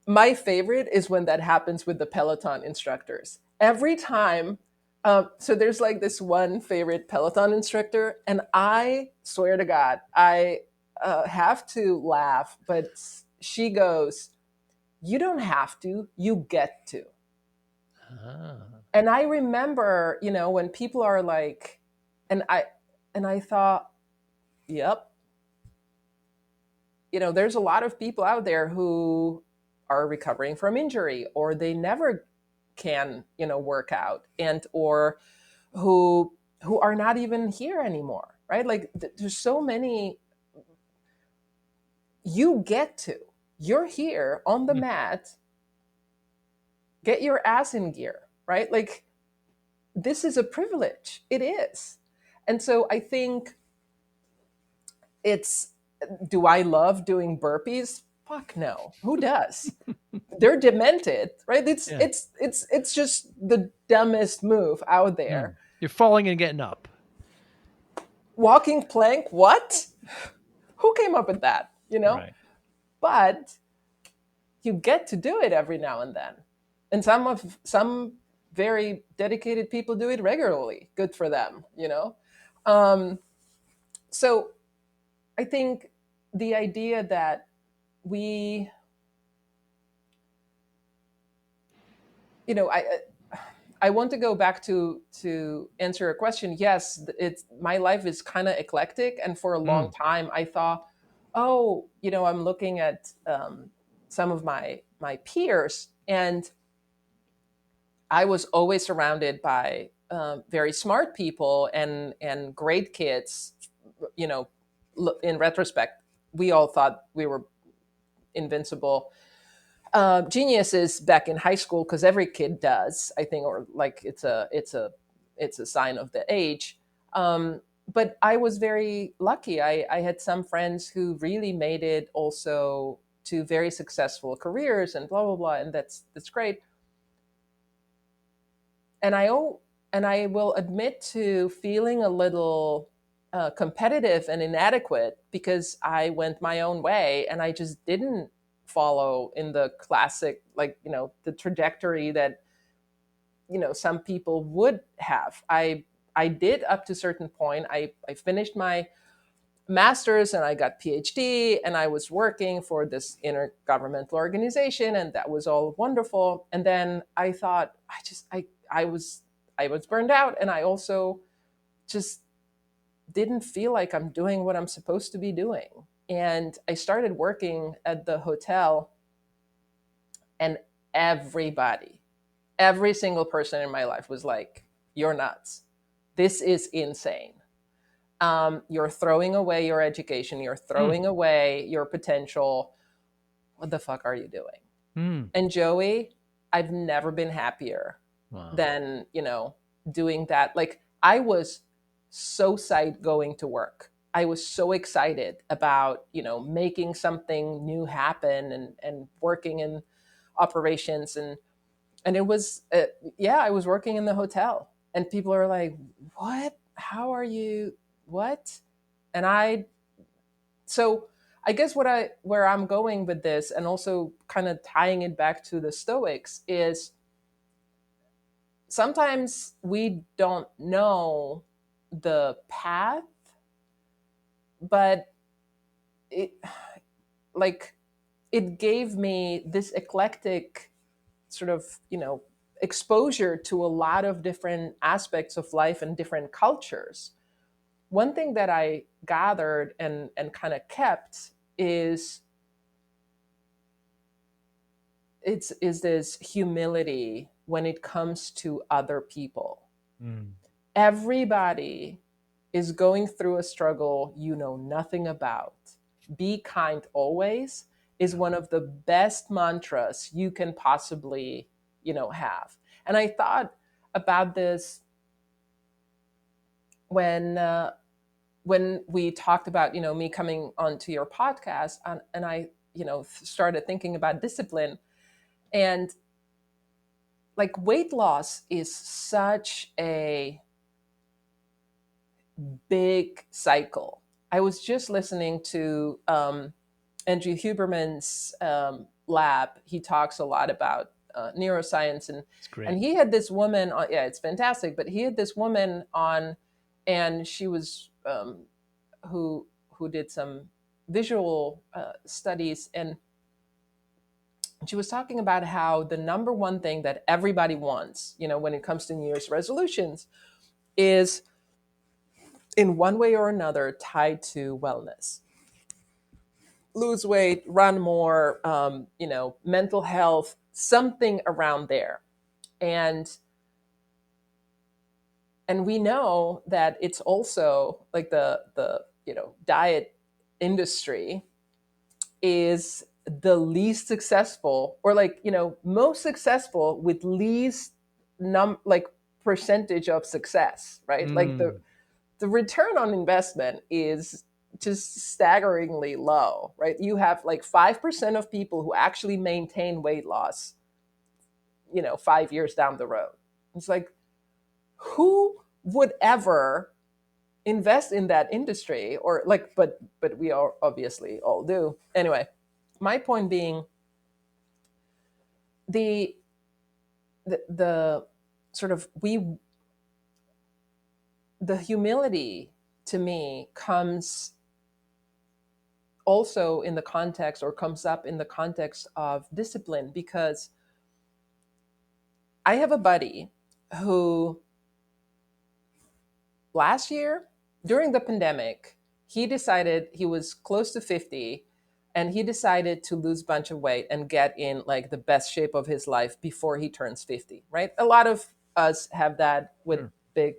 my favorite is when that happens with the Peloton instructors. Every time, so there's like this one favorite Peloton instructor, and I swear to God, I have to laugh, but she goes, "You don't have to, you get to." Ah. And I remember, when people are like, and I thought, yep, there's a lot of people out there who are recovering from injury, or they never can, work out, and or who are not even here anymore, right? Like there's so many. You get to, you're here on the Mm. mat, get your ass in gear, right? Like this is a privilege. It is. And so I think it's, do I love doing burpees? Fuck no. Who does? They're demented, right? It's Yeah. it's it's it's just the dumbest move out there. Mm. You're falling and getting up. Walking plank, what? Who came up with that? Right. But you get to do it every now and then. And some very dedicated people do it regularly. Good for them. Um, so I think the idea that we, I want to go back to answer a question. Yes, it's my life is kind of eclectic, and for a long Mm. time I thought, oh, I'm looking at some of my peers, and I was always surrounded by very smart people and great kids. You know, in retrospect, we all thought we were invincible geniuses back in high school, because every kid does, I think, or like it's a sign of the age. But I was very lucky. I had some friends who really made it also to very successful careers and blah blah blah, and that's great. And I will admit to feeling a little competitive and inadequate, because I went my own way and I just didn't follow in the classic, like, the trajectory that some people would have. I did up to a certain point. I finished my master's and I got PhD, and I was working for this intergovernmental organization, and that was all wonderful. And then I thought, I was burned out, and I also just didn't feel like I'm doing what I'm supposed to be doing. And I started working at the hotel, and everybody, every single person in my life was like, "You're nuts. This is insane. You're throwing away your education. You're Mm. throwing away your potential. What the fuck are you doing?" Mm. And Joey, I've never been happier Wow. than, doing that. Like, I was so psyched going to work. I was so excited about, making something new happen, and working in operations. And it was, yeah, I was working in the hotel, and people are like, "What? How are you? What?" And so I guess where I'm going with this, and also kind of tying it back to the Stoics, is sometimes we don't know the path, but it, like, it gave me this eclectic sort of, exposure to a lot of different aspects of life and different cultures. One thing that I gathered and kind of kept is is this humility when it comes to other people. Mm. Everybody is going through a struggle you know nothing about. Be kind always is Yeah. one of the best mantras you can possibly, have. And I thought about this when when we talked about, me coming onto your podcast, and I, started thinking about discipline. And like, weight loss is such a big cycle. I was just listening to Andrew Huberman's lab. He talks a lot about neuroscience, It's great. and he had this woman on. Yeah, it's fantastic. But he had this woman on, and she was who did some. visual studies, and she was talking about how the number one thing that everybody wants, when it comes to New Year's resolutions, is in one way or another tied to wellness. Lose weight, run more, mental health, something around there. And we know that it's also like the diet industry is the least successful, or like most successful with least like percentage of success, right? Like the Mm. the return on investment is just staggeringly low, right? You have like 5% of people who actually maintain weight loss 5 years down the road. It's like, who would ever invest in that industry? Or like, but we are obviously all do anyway. My point being, the the sort of we the humility to me comes also in the context, or comes up in the context of discipline, because I have a buddy who last year during the pandemic, he decided, he was close to 50, and he decided to lose a bunch of weight and get in like the best shape of his life before he turns 50, right? A lot of us have that with Sure. big,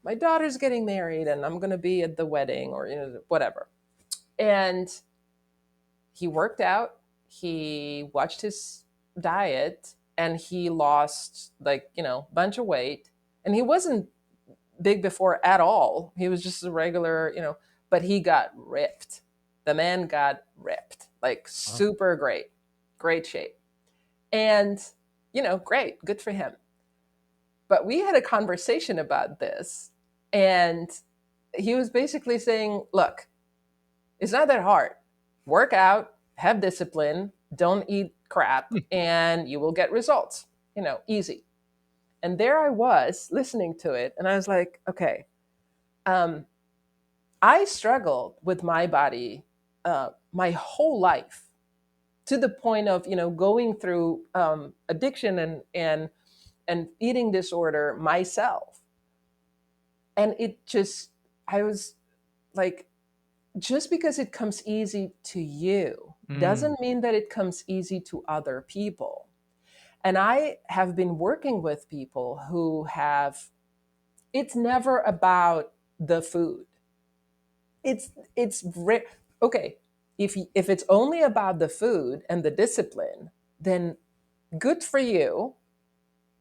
my daughter's getting married and I'm going to be at the wedding, or whatever. And he worked out, he watched his diet, and he lost like, bunch of weight. And he wasn't big before at all. He was just a regular, but he got ripped. The man got ripped, like Wow. super great, great shape. And, great, good for him. But we had a conversation about this, and he was basically saying, look, it's not that hard. Work out, have discipline, don't eat crap, and you will get results. Easy. And there I was listening to it, and I was like, okay, um, I struggled with my body my whole life, to the point of going through addiction and eating disorder myself. And it just, I was like, just because it comes easy to you Mm. doesn't mean that it comes easy to other people. And I have been working with people who have, it's never about the food. It's okay. If it's only about the food and the discipline, then good for you,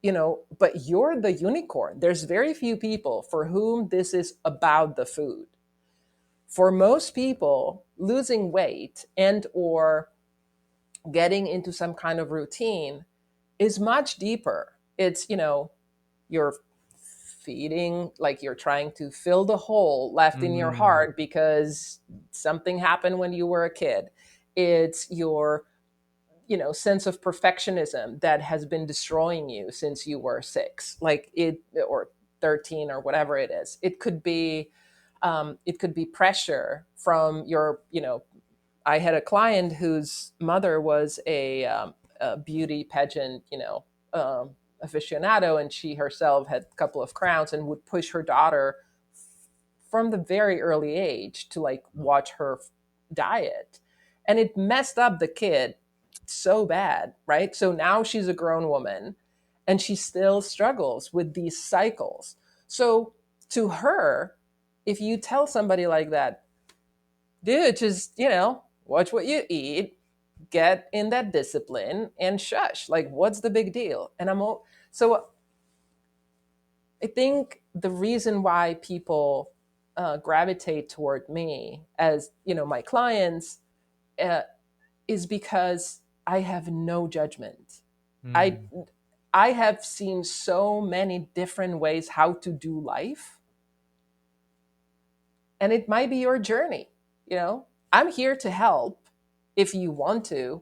but you're the unicorn. There's very few people for whom this is about the food. For most people, losing weight and or getting into some kind of routine is much deeper. It's, you're feeding, like you're trying to fill the hole left in your Mm. heart because something happened when you were a kid. It's your, sense of perfectionism that has been destroying you since you were 6, like it, or 13, or whatever it is. It could be pressure from your, I had a client whose mother was a beauty pageant, aficionado, and she herself had a couple of crowns and would push her daughter from the very early age to like watch her diet. And it messed up the kid so bad, right? So now she's a grown woman and she still struggles with these cycles. So to her, if you tell somebody like that, dude, just, watch what you eat, get in that discipline and shush. Like, what's the big deal? And so I think the reason why people gravitate toward me as, my clients, uh, is because I have no judgment. I Mm. I have seen so many different ways how to do life, and it might be your journey. I'm here to help if you want to,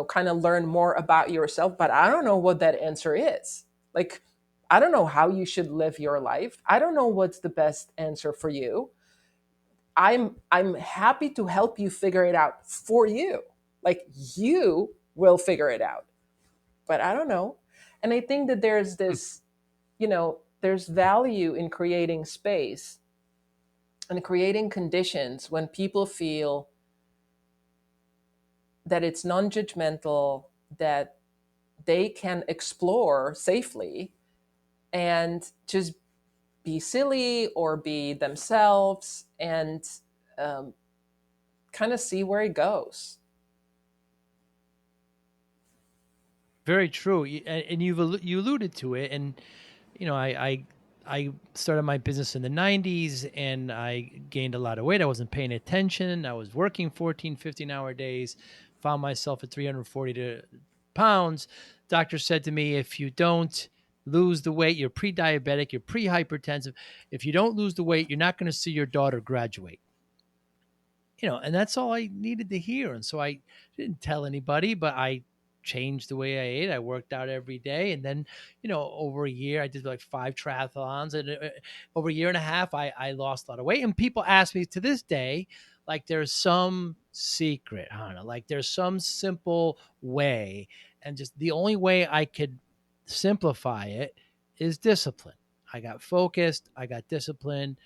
kind of learn more about yourself, but I don't know what that answer is. Like, I don't know how you should live your life. I don't know what's the best answer for you. I'm happy to help you figure it out for you. Like, you will figure it out. But I don't know. And I think that there's this, there's value in creating space and creating conditions when people feel that it's non-judgmental, that they can explore safely and just be silly or be themselves, and um, kind of see where it goes. Very true. And you alluded to it. And I started my business in the 90s, and I gained a lot of weight. I wasn't paying attention. I was working 14, 15-hour days, found myself at 340 pounds. Doctor said to me, if you don't lose the weight, you're pre-diabetic, you're pre-hypertensive. If you don't lose the weight, you're not going to see your daughter graduate. And that's all I needed to hear. And so I didn't tell anybody, but I changed the way I ate. I worked out every day. And then, over a year, I did like 5 triathlons. And over a year and a half, I lost a lot of weight. And people ask me to this day, like, there's some secret, Hana, like there's some simple way. And just the only way I could simplify it is discipline. I got focused, I got disciplined,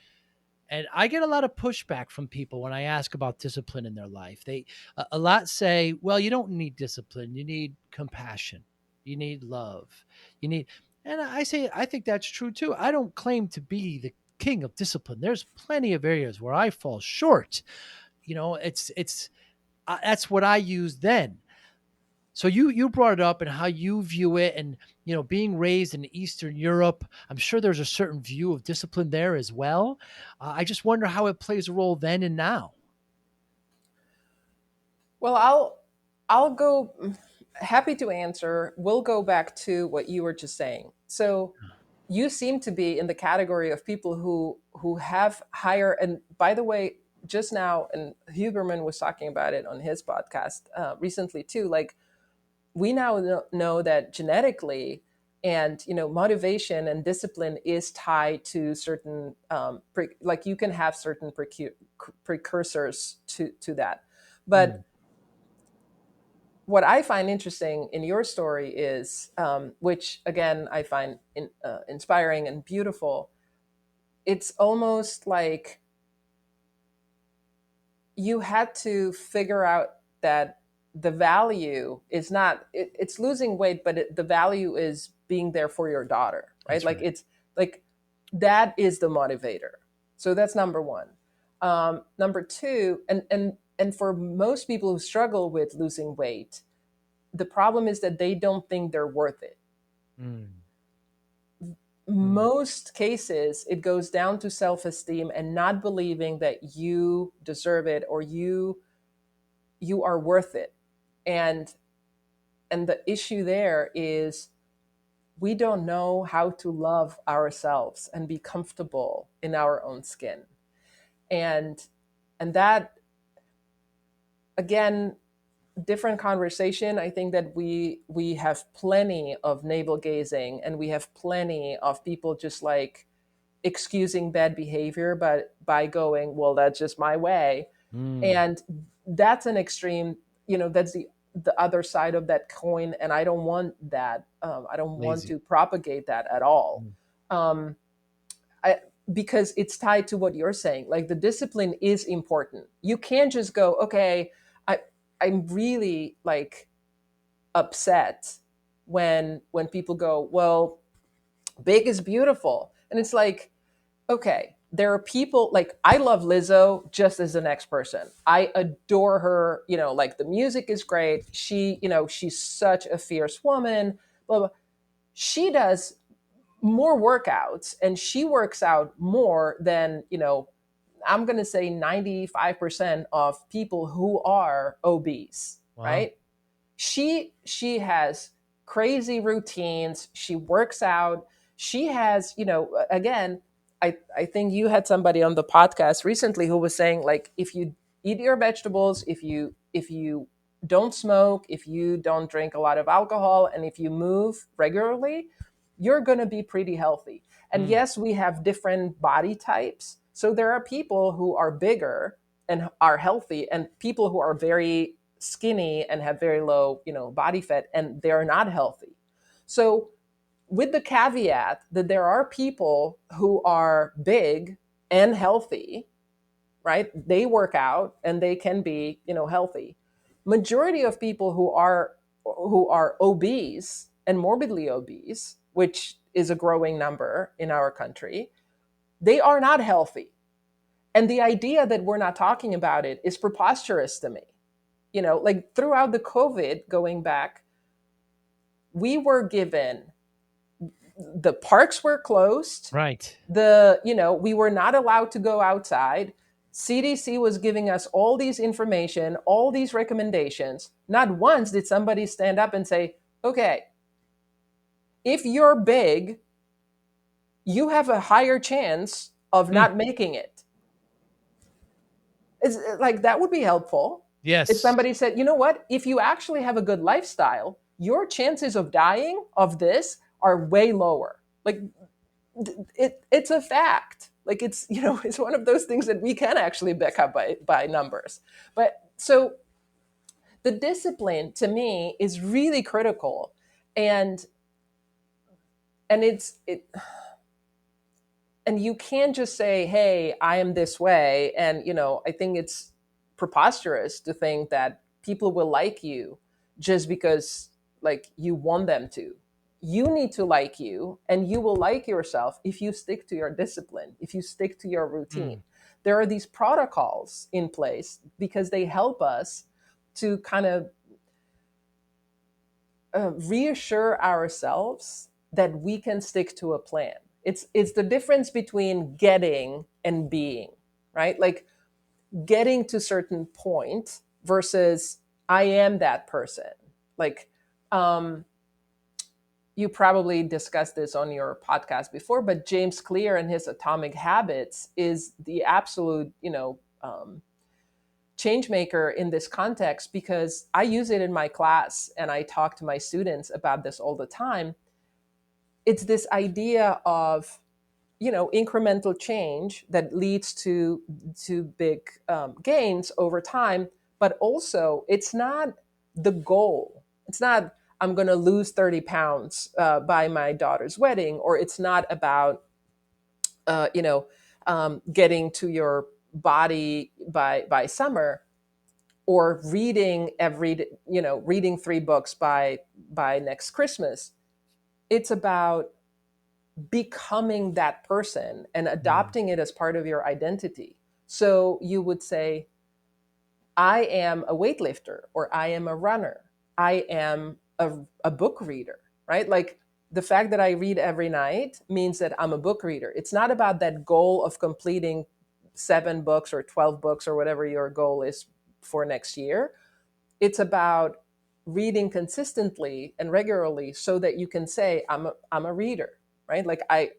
and I get a lot of pushback from people when I ask about discipline in their life. They a lot say, "Well, you don't need discipline. You need compassion. You need love. You need." And I say, I think that's true too. I don't claim to be the king of discipline. There's plenty of areas where I fall short. It's that's what I use then. So you brought it up and how you view it, and being raised in Eastern Europe, I'm sure there's a certain view of discipline there as well. I just wonder how it plays a role then and now. Well, I'll go, happy to answer. We'll go back to what you were just saying. So you seem to be in the category of people who have higher, and by the way, just now, and Huberman was talking about it on his podcast recently too, like, we now know that genetically, and motivation and discipline is tied to certain like, you can have certain precursors to that. Mm, But what I find interesting in your story is, which again I find inspiring and beautiful, it's almost like you had to figure out that the value is not it's losing weight, but the value is being there for your daughter, right? that's Like, right. it's like, that is the motivator. So that's number one. Number two, and for most people who struggle with losing weight, the problem is that they don't think they're worth it. Mm, mm, Most cases, it goes down to self-esteem and not believing that you deserve it, or you are worth it. And and the issue there is, we don't know how to love ourselves and be comfortable in our own skin. And and that, again, different conversation. I think that we have plenty of navel gazing, and we have plenty of people just like excusing bad behavior, but by going, well, that's just my way. mm, And that's an extreme, that's the other side of that coin, and I don't want that. I don't want lazy. to propagate that at all. Mm, um, I, because it's tied to what you're saying. Like, the discipline is important. You can't just go, okay, I I'm really like upset when people go, well, big is beautiful, and it's like, okay, there are people, like, I love Lizzo just as the next person. I adore her. Like, the music is great. She's such a fierce woman. Blah, blah. She does more workouts, and she works out more than, I'm going to say 95% of people who are obese, wow. right? She has crazy routines. She works out. She has, again, I think you had somebody on the podcast recently who was saying, like, if you eat your vegetables, if you don't smoke, if you don't drink a lot of alcohol, and if you move regularly, you're going to be pretty healthy. And Mm, yes, we have different body types. So there are people who are bigger and are healthy, and people who are very skinny and have very low, body fat, and they're not healthy. So with the caveat that there are people who are big and healthy, right? They work out and they can be, healthy. Majority of people who are obese and morbidly obese, which is a growing number in our country, they are not healthy. And the idea that we're not talking about it is preposterous to me. Like throughout the COVID going back, we were given, the parks were closed, Right. we were not allowed to go outside. CDC was giving us all these information, all these recommendations. Not once did somebody stand up and say, okay, if you're big, you have a higher chance of Hmm. not making it. It's like that would be helpful if Yes. somebody said, you know what, if you actually have a good lifestyle, your chances of dying of this are way lower. Like it's a fact. Like it's it's one of those things that we can actually back up by numbers. But so the discipline to me is really critical, and and you can't just say, hey, I am this way. And I think it's preposterous to think that people will like you just because like you want them to. You need to like you, and you will like yourself if you stick to your discipline, if you stick to your routine. Hmm. There are these protocols in place because they help us to kind of reassure ourselves that we can stick to a plan. It's the difference between getting and being, right? Like getting to certain point versus I am that person. Like you probably discussed this on your podcast before, but James Clear and his Atomic Habits is the absolute, change maker in this context, because I use it in my class and I talk to my students about this all the time. It's this idea of incremental change that leads to big gains over time, but also it's not the goal. It's not I'm going to lose 30 pounds by my daughter's wedding, or it's not about uh, you know getting to your body by summer, or reading 3 books by next Christmas. It's about becoming that person and Hmm. adopting it as part of your identity. So you would say, I am a weightlifter, or I am a runner, I am a book reader, right? Like the fact that I read every night means that I'm a book reader. It's not about that goal of completing 7 books or 12 books or whatever your goal is for next year. It's about reading consistently and regularly so that you can say I'm a reader, right? Like I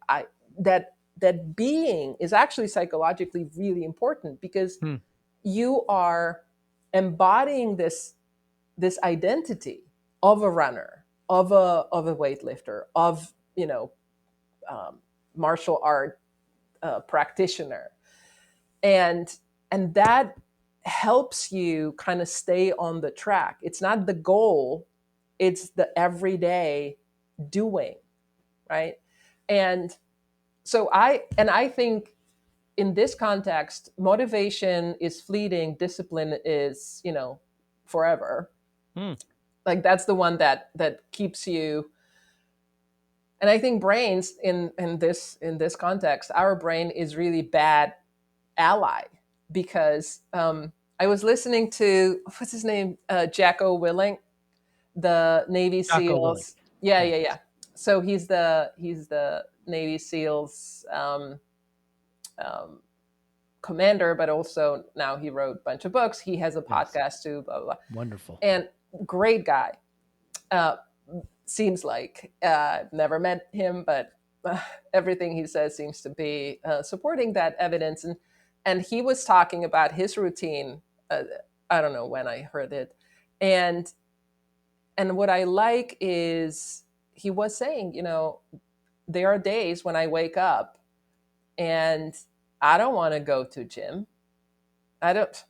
that being is actually psychologically really important, because Hmm. you are embodying this identity of a runner, of a weightlifter, of um, martial art practitioner, and that helps you kind of stay on the track. It's not the goal, it's the everyday doing, right? And I think in this context, motivation is fleeting, discipline is forever. Hmm. Like that's the one that keeps you. And I think brains in this context, our brain is really bad ally, because I was listening to, what's his name, Jacko Willing, the Navy Jocko Willing. SEALs. Yeah, Yes. yeah, yeah. So he's the Navy SEALs um, commander, but also now he wrote a bunch of books. He has a Yes. podcast too, blah blah blah. Wonderful. And great guy. Uh, Seems like never met him, but everything he says seems to be supporting that evidence. And he was talking about his routine. I don't know when I heard it, and what I like is he was saying, there are days when I wake up and I don't want to go to gym. I don't,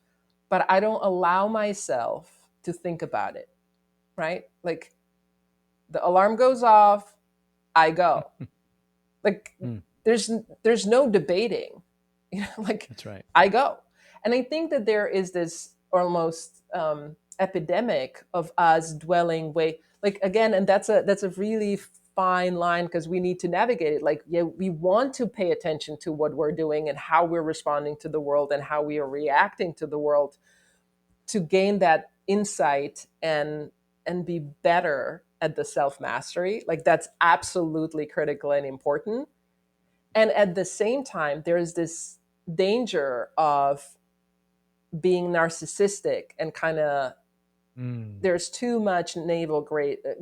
but I don't allow myself to think about it, right? Like the alarm goes off, I go. Like Mm, there's there's no debating, like that's right. I go. And I think that there is this almost epidemic of us dwelling way, like again, and that's a really fine line because we need to navigate it. Like, yeah, we want to pay attention to what we're doing and how we're responding to the world and how we are reacting to the world to gain that insight and be better at the self mastery. Like that's absolutely critical and important. And at the same time, there's this danger of being narcissistic and kind of Mm, there's too much navel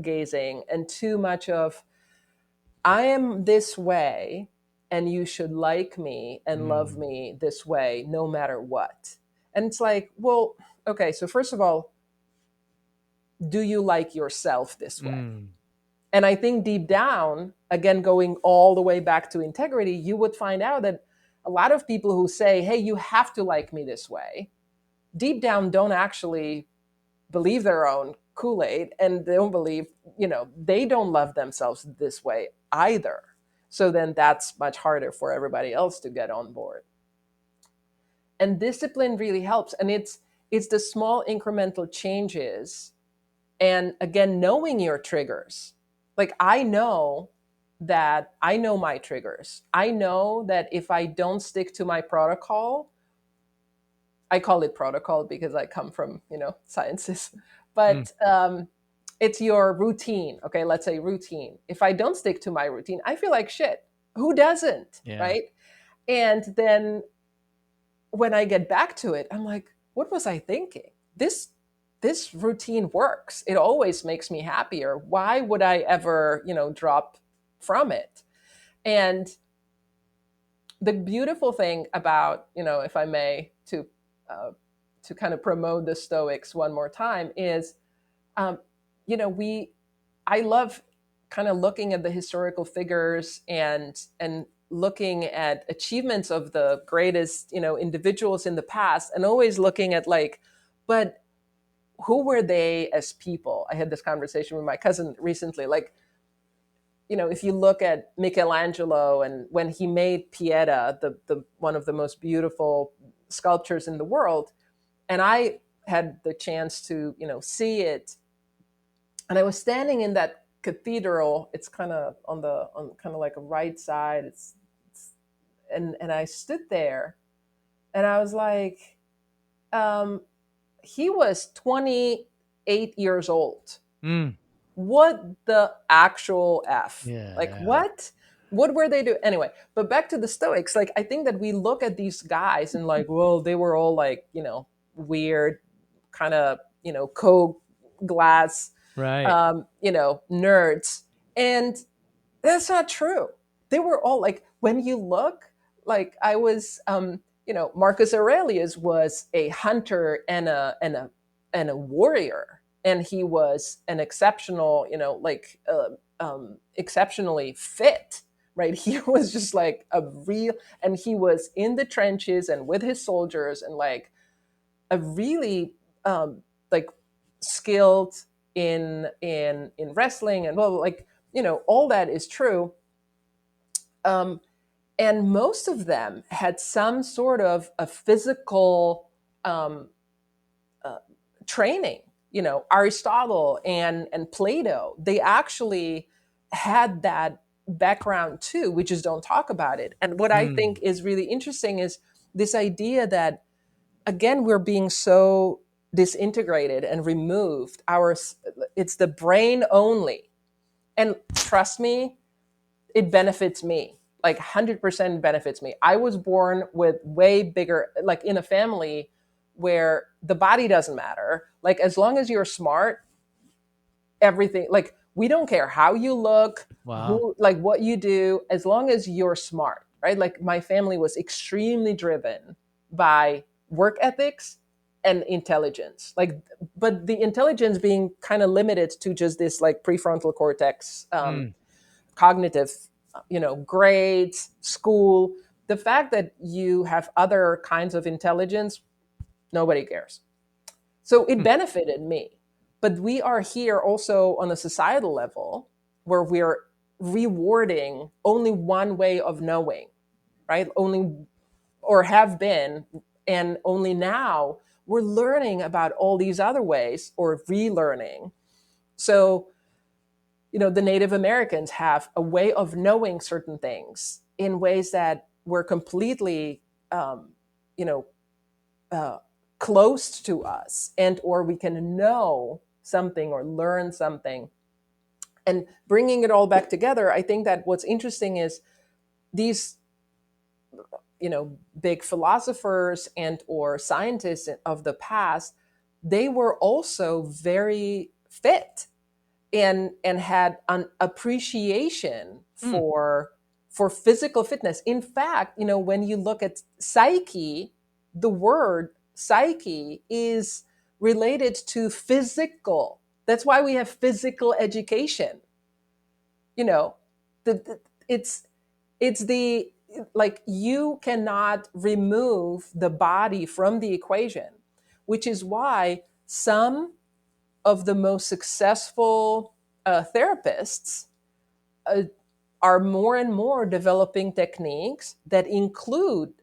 gazing and too much of I am this way and you should like me and love mm, me this way no matter what. And it's like, well, okay, so first of all, do you like yourself this way? mm, And I think deep down, again, going all the way back to integrity, you would find out that a lot of people who say, hey, you have to like me this way, deep down don't actually believe their own Kool-Aid and they don't believe, they don't love themselves this way either. So then that's much harder for everybody else to get on board. And discipline really helps. And it's the small incremental changes. And again, knowing your triggers. Like I know my triggers. I know that if I don't stick to my protocol, I call it protocol because I come from, sciences, mm. but it's your routine. Okay, let's say routine. If I don't stick to my routine, I feel like shit. Who doesn't, Yeah. right? And then when I get back to it, I'm like, what was I thinking? This routine works. It always makes me happier. Why would I ever, drop from it? And the beautiful thing about, if I may, to kind of promote the Stoics one more time is, um, we I love kind of looking at the historical figures and looking at achievements of the greatest, individuals in the past, and always looking at like, but who were they as people? I had this conversation with my cousin recently. Like, if you look at Michelangelo and when he made Pieta, the one of the most beautiful sculptures in the world, and I had the chance to, see it, and I was standing in that cathedral. It's kind of on kind of like a right side. It's and I stood there, and I was like, um, he was 28 years old. Mm. What the actual f? Yeah, Like yeah. what were they doing anyway? But back to the Stoics. Like I think that we look at these guys and like, well, they were all like, weird, kind of, Coke glass, Right. nerds. And that's not true. They were all like, when you look, like I was, Marcus Aurelius was a hunter and a warrior, and he was an exceptional, exceptionally fit. Right, he was just like a real, and he was in the trenches and with his soldiers, and like a really like skilled in wrestling and well, like all that is true. Um, and most of them had some sort of a physical um, uh, training. Aristotle and Plato, they actually had that background too. We just don't talk about it. And what I think Mm, is really interesting is this idea that again we're being so disintegrated and removed. It's the brain only, and trust me, it benefits me, like 100% benefits me. I was born with way bigger, like in a family where the body doesn't matter. Like as long as you're smart, everything, like we don't care how you look, wow. who, like what you do, as long as you're smart, right? Like my family was extremely driven by work ethics and intelligence, like, but the intelligence being kind of limited to just this like prefrontal cortex, Mm, cognitive, grades, school. The fact that you have other kinds of intelligence, nobody cares. So it Hmm. benefited me. But we are here also on a societal level where we're rewarding only one way of knowing, right? Only, or have been, and only now we're learning about all these other ways or relearning. So, the Native Americans have a way of knowing certain things in ways that were completely, um, you know, uh, close to us, and or we can know something or learn something. And bringing it all back together, I think that what's interesting is these, big philosophers and or scientists of the past, they were also very fit and had an appreciation Hmm. for physical fitness. In fact, when you look at psyche, the word psyche is related to physical. That's why we have physical education. You know, it's it's the like, you cannot remove the body from the equation, which is why some of the most successful therapists uh, are more and more developing techniques that include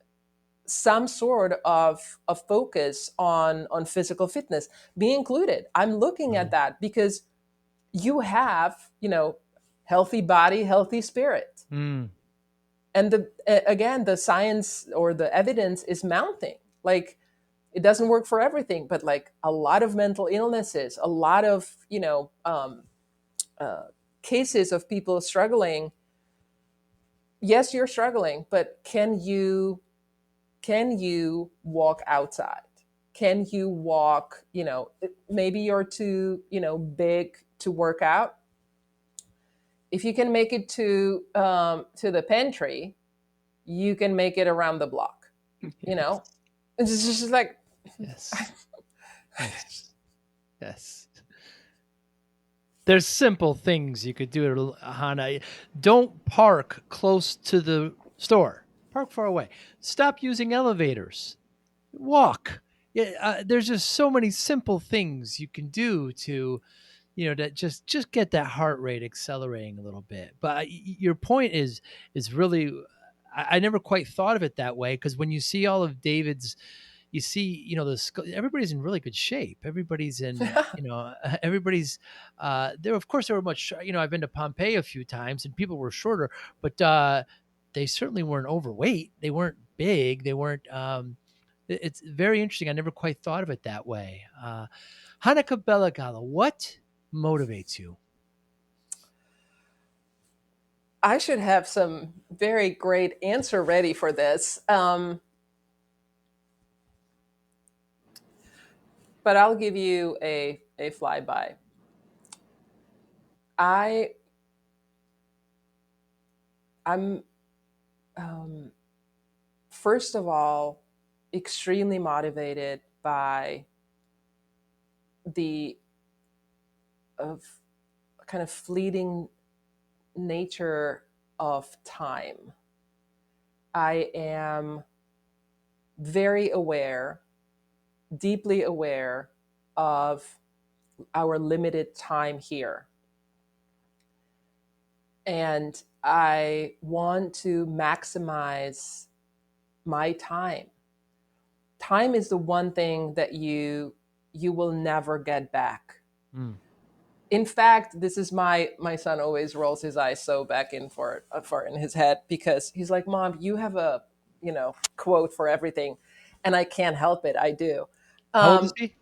some sort of focus on physical fitness. Be included. I'm looking at Wow. that because you have, healthy body, healthy spirit. Hmm. And again, the science or the evidence is mounting. Like, it doesn't work for everything, but like a lot of mental illnesses, a lot of uh, cases of people struggling. Yes, you're struggling, but can you walk outside? Can you walk? Maybe you're too big to work out. If you can make it to the pantry, you can make it around the block. You Yes. know, it's just like, Yes. Yes. Yes. There's simple things you could do, Hana. Don't park close to the store. Park far away. Stop using elevators. Walk. Yeah, there's just so many simple things you can do to, that just get that heart rate accelerating a little bit. But your point is really, I never quite thought of it that way, because when you see all of David's, you see, everybody's in really good shape. Everybody's in, everybody's there. Of course, there were much, I've been to Pompeii a few times and people were shorter, but they certainly weren't overweight. They weren't big. They weren't, it's very interesting. I never quite thought of it that way. Hana, Kabele, Gala, what motivates you? I should have some very great answer ready for this, but I'll give you a flyby. I I'm um, first of all extremely motivated by the of kind of fleeting nature of time. I am very aware, deeply aware of our limited time here. And I want to maximize my time. Time is the one thing that you will never get back. Mm. In fact, this is my son always rolls his eyes so back in for in his head, because he's like, "Mom, you have a quote for everything," and I can't help it. I do. How old is Um, he?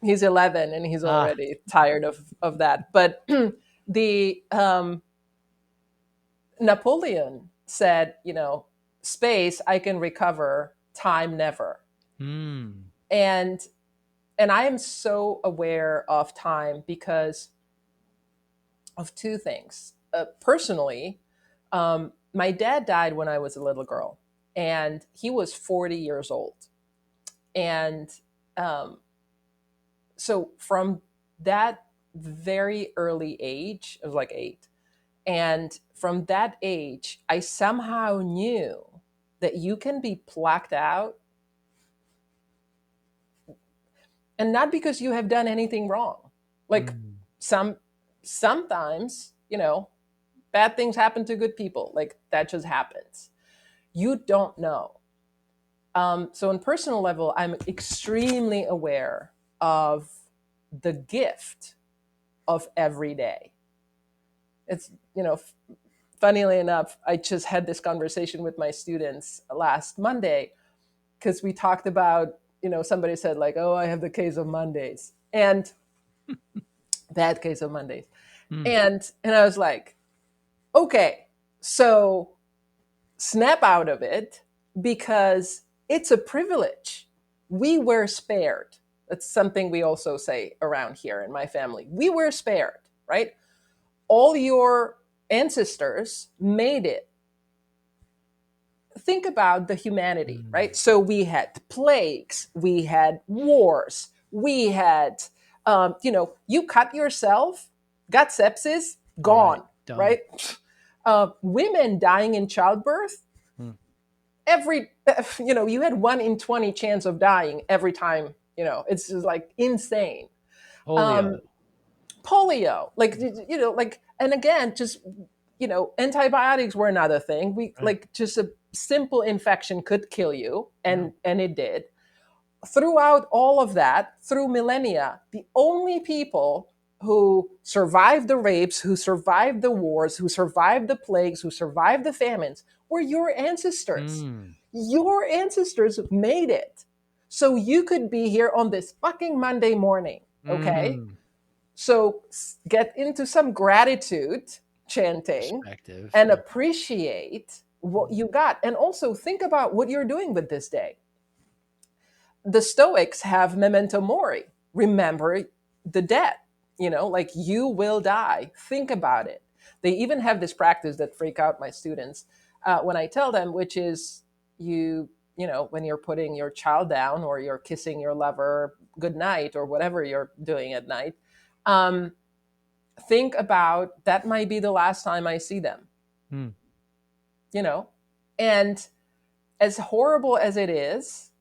he's 11 and he's Ah. already tired of that. But the Napoleon said, space I can recover, time never. Hmm. And I am so aware of time because of two things. Personally, my dad died when I was a little girl, and he was 40 years old. And um, so from that very early age, I was like 8. And from that age, I somehow knew that you can be plucked out, and not because you have done anything wrong. Like Mm. sometimes, bad things happen to good people. Like that just happens. You don't know. So, on personal level, I'm extremely aware of the gift of every day. It's, funnily enough, I just had this conversation with my students last Monday because we talked about, somebody said, like, oh, I have the case of Mondays and bad case of Mondays. Mm. And I was like, okay, so snap out of it because it's a privilege. We were spared. That's something we also say around here in my family. We were spared, right? All your ancestors made it. Think about the humanity, Mm. right? So we had plagues, we had wars, we had, you cut yourself, got sepsis, Right. gone, Done. right? Women dying in childbirth, Mm. every, you had 1 in 20 chance of dying every time, it's just like insane. Polio. Um, polio, like, like, and again, just, antibiotics were another thing. We Right. like just a simple infection could kill you, Yeah. and it did. Throughout all of that, through millennia, the only people who survived the rapes, who survived the wars, who survived the plagues, who survived the famines were your ancestors. Mm. Your ancestors made it. So you could be here on this fucking Monday morning, okay? Mm. So get into some gratitude chanting Perspective. and Yeah. appreciate what you got. And also think about what you're doing with this day. The Stoics have memento mori. Remember the dead, like you will die. Think about it. They even have this practice that freak out my students when I tell them, which is when you're putting your child down or you're kissing your lover goodnight or whatever you're doing at night, um, think about that might be the last time I see them, Mm. you know? And as horrible as it is,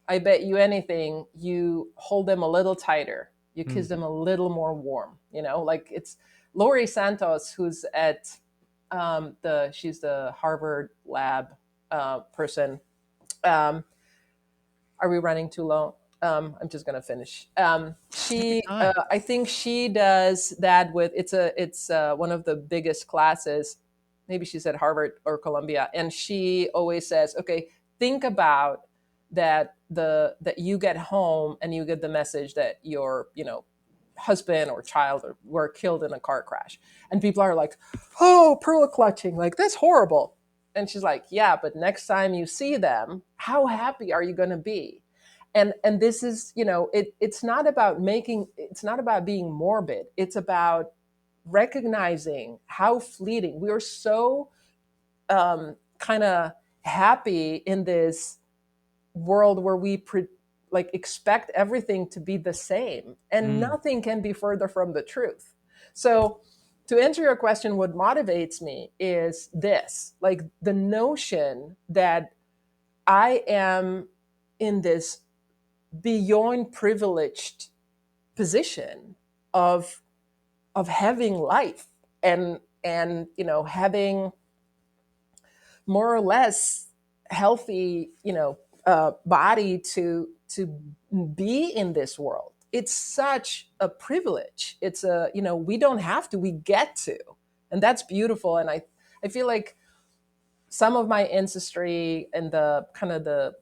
I bet you anything, you hold them a little tighter. You kiss Mm. them a little more warm, like it's Laurie Santos, who's at she's the Harvard lab person. Um, are we running too long? I'm just gonna finish. Take your She, time. I think she does that with it's one of the biggest classes. Maybe she's at Harvard or Columbia, and she always says, "Okay, think about that you get home and you get the message that your husband or child were killed in a car crash, and people are like, oh, pearl clutching, like that's horrible." And she's like, yeah, but next time you see them, how happy are you going to be? And this is, it's not about being morbid. It's about recognizing how fleeting we are. So kind of happy in this world where we like expect everything to be the same, and Mm. nothing can be further from the truth. So to answer your question, what motivates me is this, like the notion that I am in this beyond privileged position of having life, and having more or less healthy body to be in this world. It's such a privilege. It's a, we don't have to, we get to. And that's beautiful. And I feel like some of my ancestry and the kind of the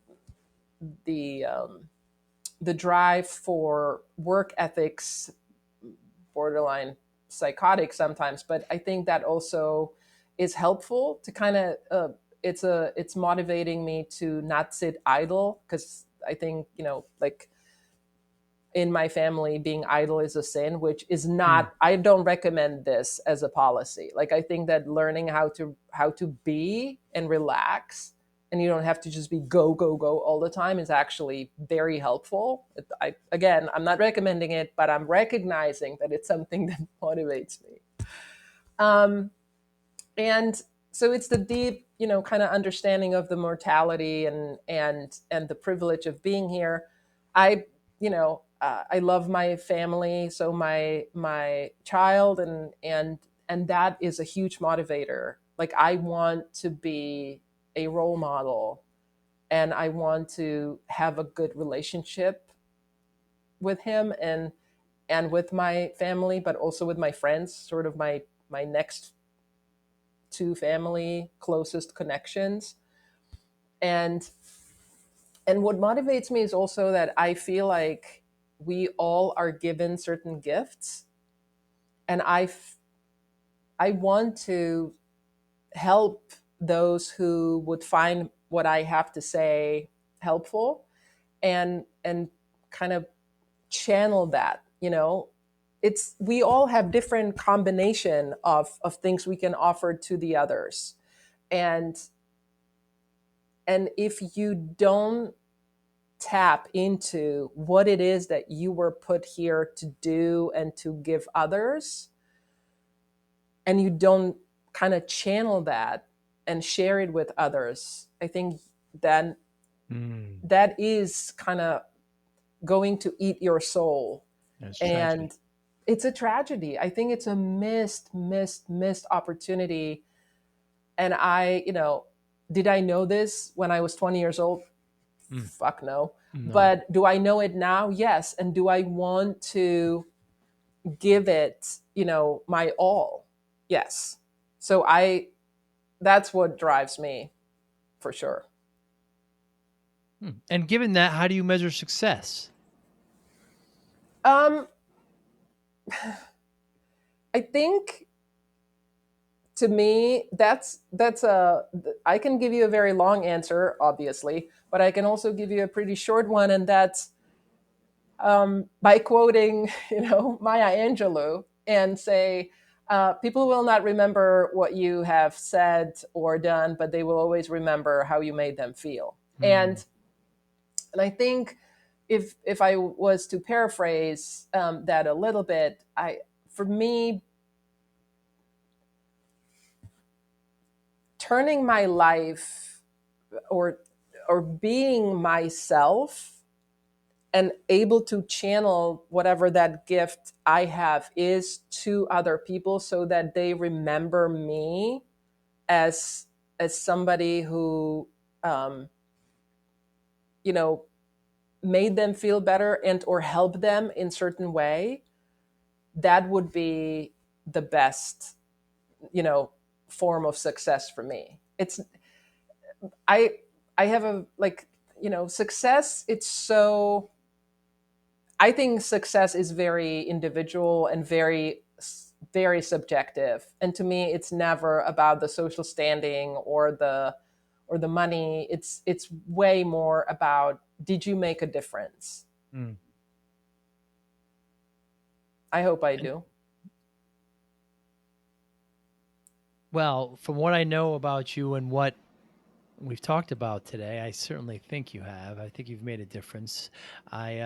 the drive for work ethics, borderline psychotic sometimes, but I think that also is helpful to kind of it's motivating me to not sit idle, because I think like in my family being idle is a sin, which is Mm. not, I don't recommend this as a policy. Like I think that learning how to be and relax, and you don't have to just be go go go all the time, is actually very helpful. Again, I'm not recommending it, but I'm recognizing that it's something that motivates me. um and so it's the deep, kind of understanding of the mortality and the privilege of being here, I I love my family, so my child, and that is a huge motivator. Like, I want to be a role model, and I want to have a good relationship with him and with my family, but also with my friends, sort of my next two family closest connections. And what motivates me is also that I feel like we all are given certain gifts, and I want to help those who would find what I have to say helpful, and kind of channel that. It's we all have different combination of things we can offer to the others, and if you don't tap into what it is that you were put here to do and to give others, and you don't kind of channel that and share it with others, I think then Mm, that is kind of going to eat your soul. that's tragedy. And it's a tragedy. I think it's a missed opportunity. And did I know this when I was 20 years old? Mm, Fuck no. no. But do I know it now? Yes. And do I want to give it, my all? Yes. So that's what drives me for sure. And given that, how do you measure success? Um, I think, to me, that's a I can give you a very long answer, obviously, but I can also give you a pretty short one, and that's by quoting, Maya Angelou, and say, people will not remember what you have said or done, but they will always remember how you made them feel. Mm, And I think, if I was to paraphrase that a little bit, for me, turning my life, or being myself, and able to channel whatever that gift I have is to other people, so that they remember me as somebody who um, you know made them feel better and or help them in certain way. That would be the best, you know form of success for me. I i have a, like, success, it's so, I think success is very individual and very subjective. And to me, it's never about the social standing or the money. It's way more about, did you make a difference? mm. I hope I And do. well, from what I know about you and what we've talked about today, I certainly think you have. I think you've made a difference. I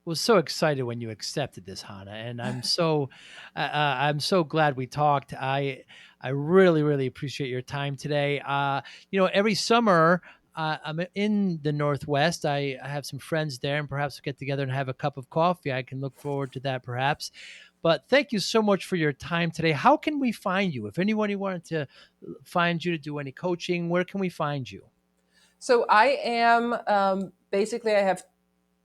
was so excited when you accepted this, Hana, and I'm so glad we talked. I really really appreciate your time today. Every summer. I'm in the Northwest. I have some friends there, and perhaps we'll get together and have a cup of coffee. I can look forward to that, perhaps. But thank you so much for your time today. How can we find you? If anybody wanted to find you to do any coaching, where can we find you? So I am, basically, I have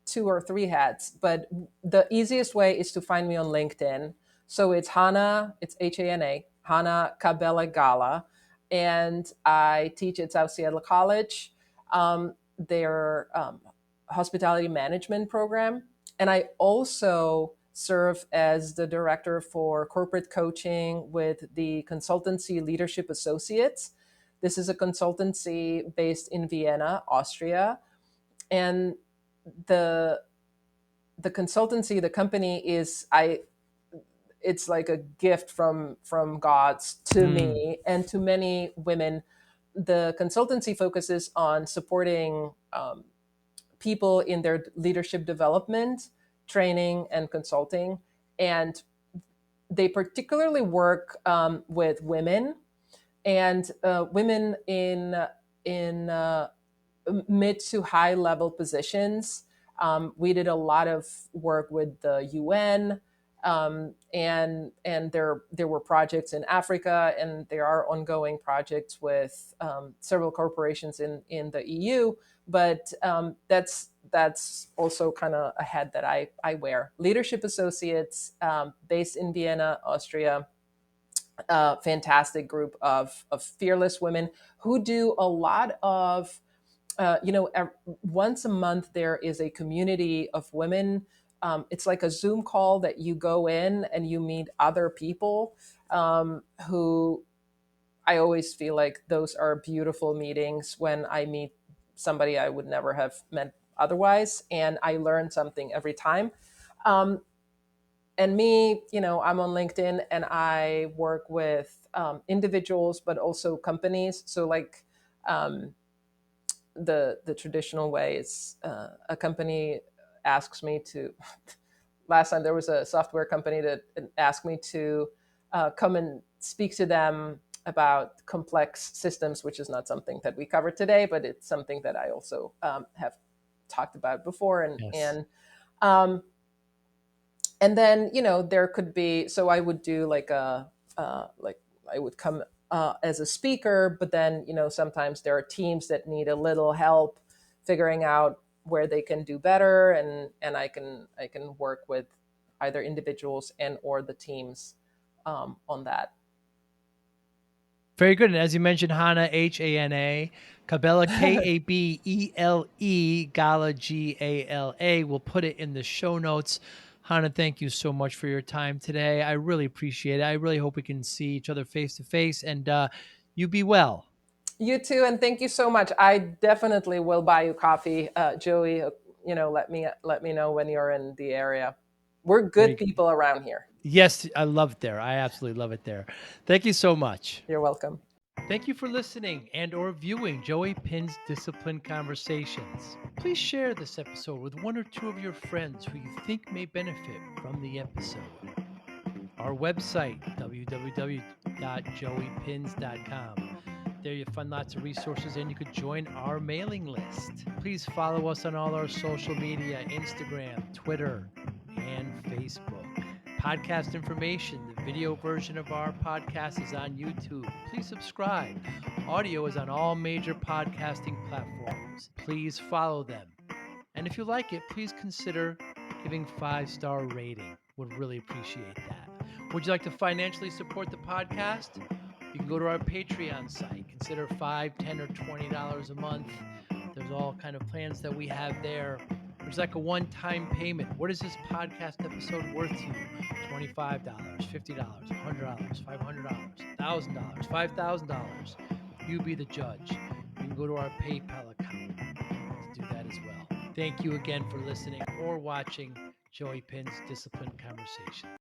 two or three hats, but the easiest way is to find me on LinkedIn. So it's Hana, it's Hana, Hana Kabele Gala, and I teach at South Seattle College, their hospitality management program. And I also serve as the director for corporate coaching with the consultancy Leadership Associates. This is a consultancy based in Vienna, Austria. And the consultancy, the company, is I it's like a gift from God's to Mm, me and to many women. The consultancy focuses on supporting people in their leadership development, training, and consulting. And they particularly work with women, and women in mid to high level positions. We did a lot of work with the UN, and there were projects in Africa, and there are ongoing projects with several corporations in the EU. But that's also kind of a hat that I wear. Leadership Associates, based in Vienna, Austria. Fantastic group of fearless women who do a lot of once a month there is a community of women. It's like a Zoom call that you go in and you meet other people, who I always feel like those are beautiful meetings when I meet somebody I would never have met otherwise, and I learn something every time. Um, and me, I'm on LinkedIn and I work with individuals, but also companies. So like, the traditional way is, a company asks me to. Last time there was a software company that asked me to come and speak to them about complex systems, which is not something that we cover today, but it's something that I also have talked about before. and Yes. and um, and then there could be, so I would do like like I would come as a speaker, but then sometimes there are teams that need a little help figuring out where they can do better, and I can work with either individuals and or the teams on that. Very good. And as you mentioned, Hana, Hana, Kabele, Kabele, Gala, Gala. We'll put it in the show notes. Hana, thank you so much for your time today. I really appreciate it. I really hope we can see each other face to face, and you be well. You too, and thank you so much. I definitely will buy you coffee, Joey. Let me know when you're in the area. We're good Very, people around here. yes, I love it there. I absolutely love it there. Thank you so much. You're welcome. Thank you for listening and or viewing Joey Pinz Discipline Conversations. Please share this episode with one or two of your friends who you think may benefit from the episode. Our website, www.joeypins.com. There you'll find lots of resources and you could join our mailing list. Please follow us on all our social media, Instagram, Twitter, and Facebook. Podcast information, the video version of our podcast is on YouTube. Please subscribe. Audio is on all major podcasting platforms. Please follow them. And if you like it, please consider giving 5-star rating. Would really appreciate that. Would you like to financially support the podcast? You can go to our Patreon site. Consider $5, $10, or $20 a month. There's all kind of plans that we have there. There's like a one-time payment. What is this podcast episode worth to you? $25, $50, $100, $500, $1,000, $5,000. You be the judge. You can go to our PayPal account to do that as well. Thank you again for listening or watching Joey Pin's Discipline Conversation.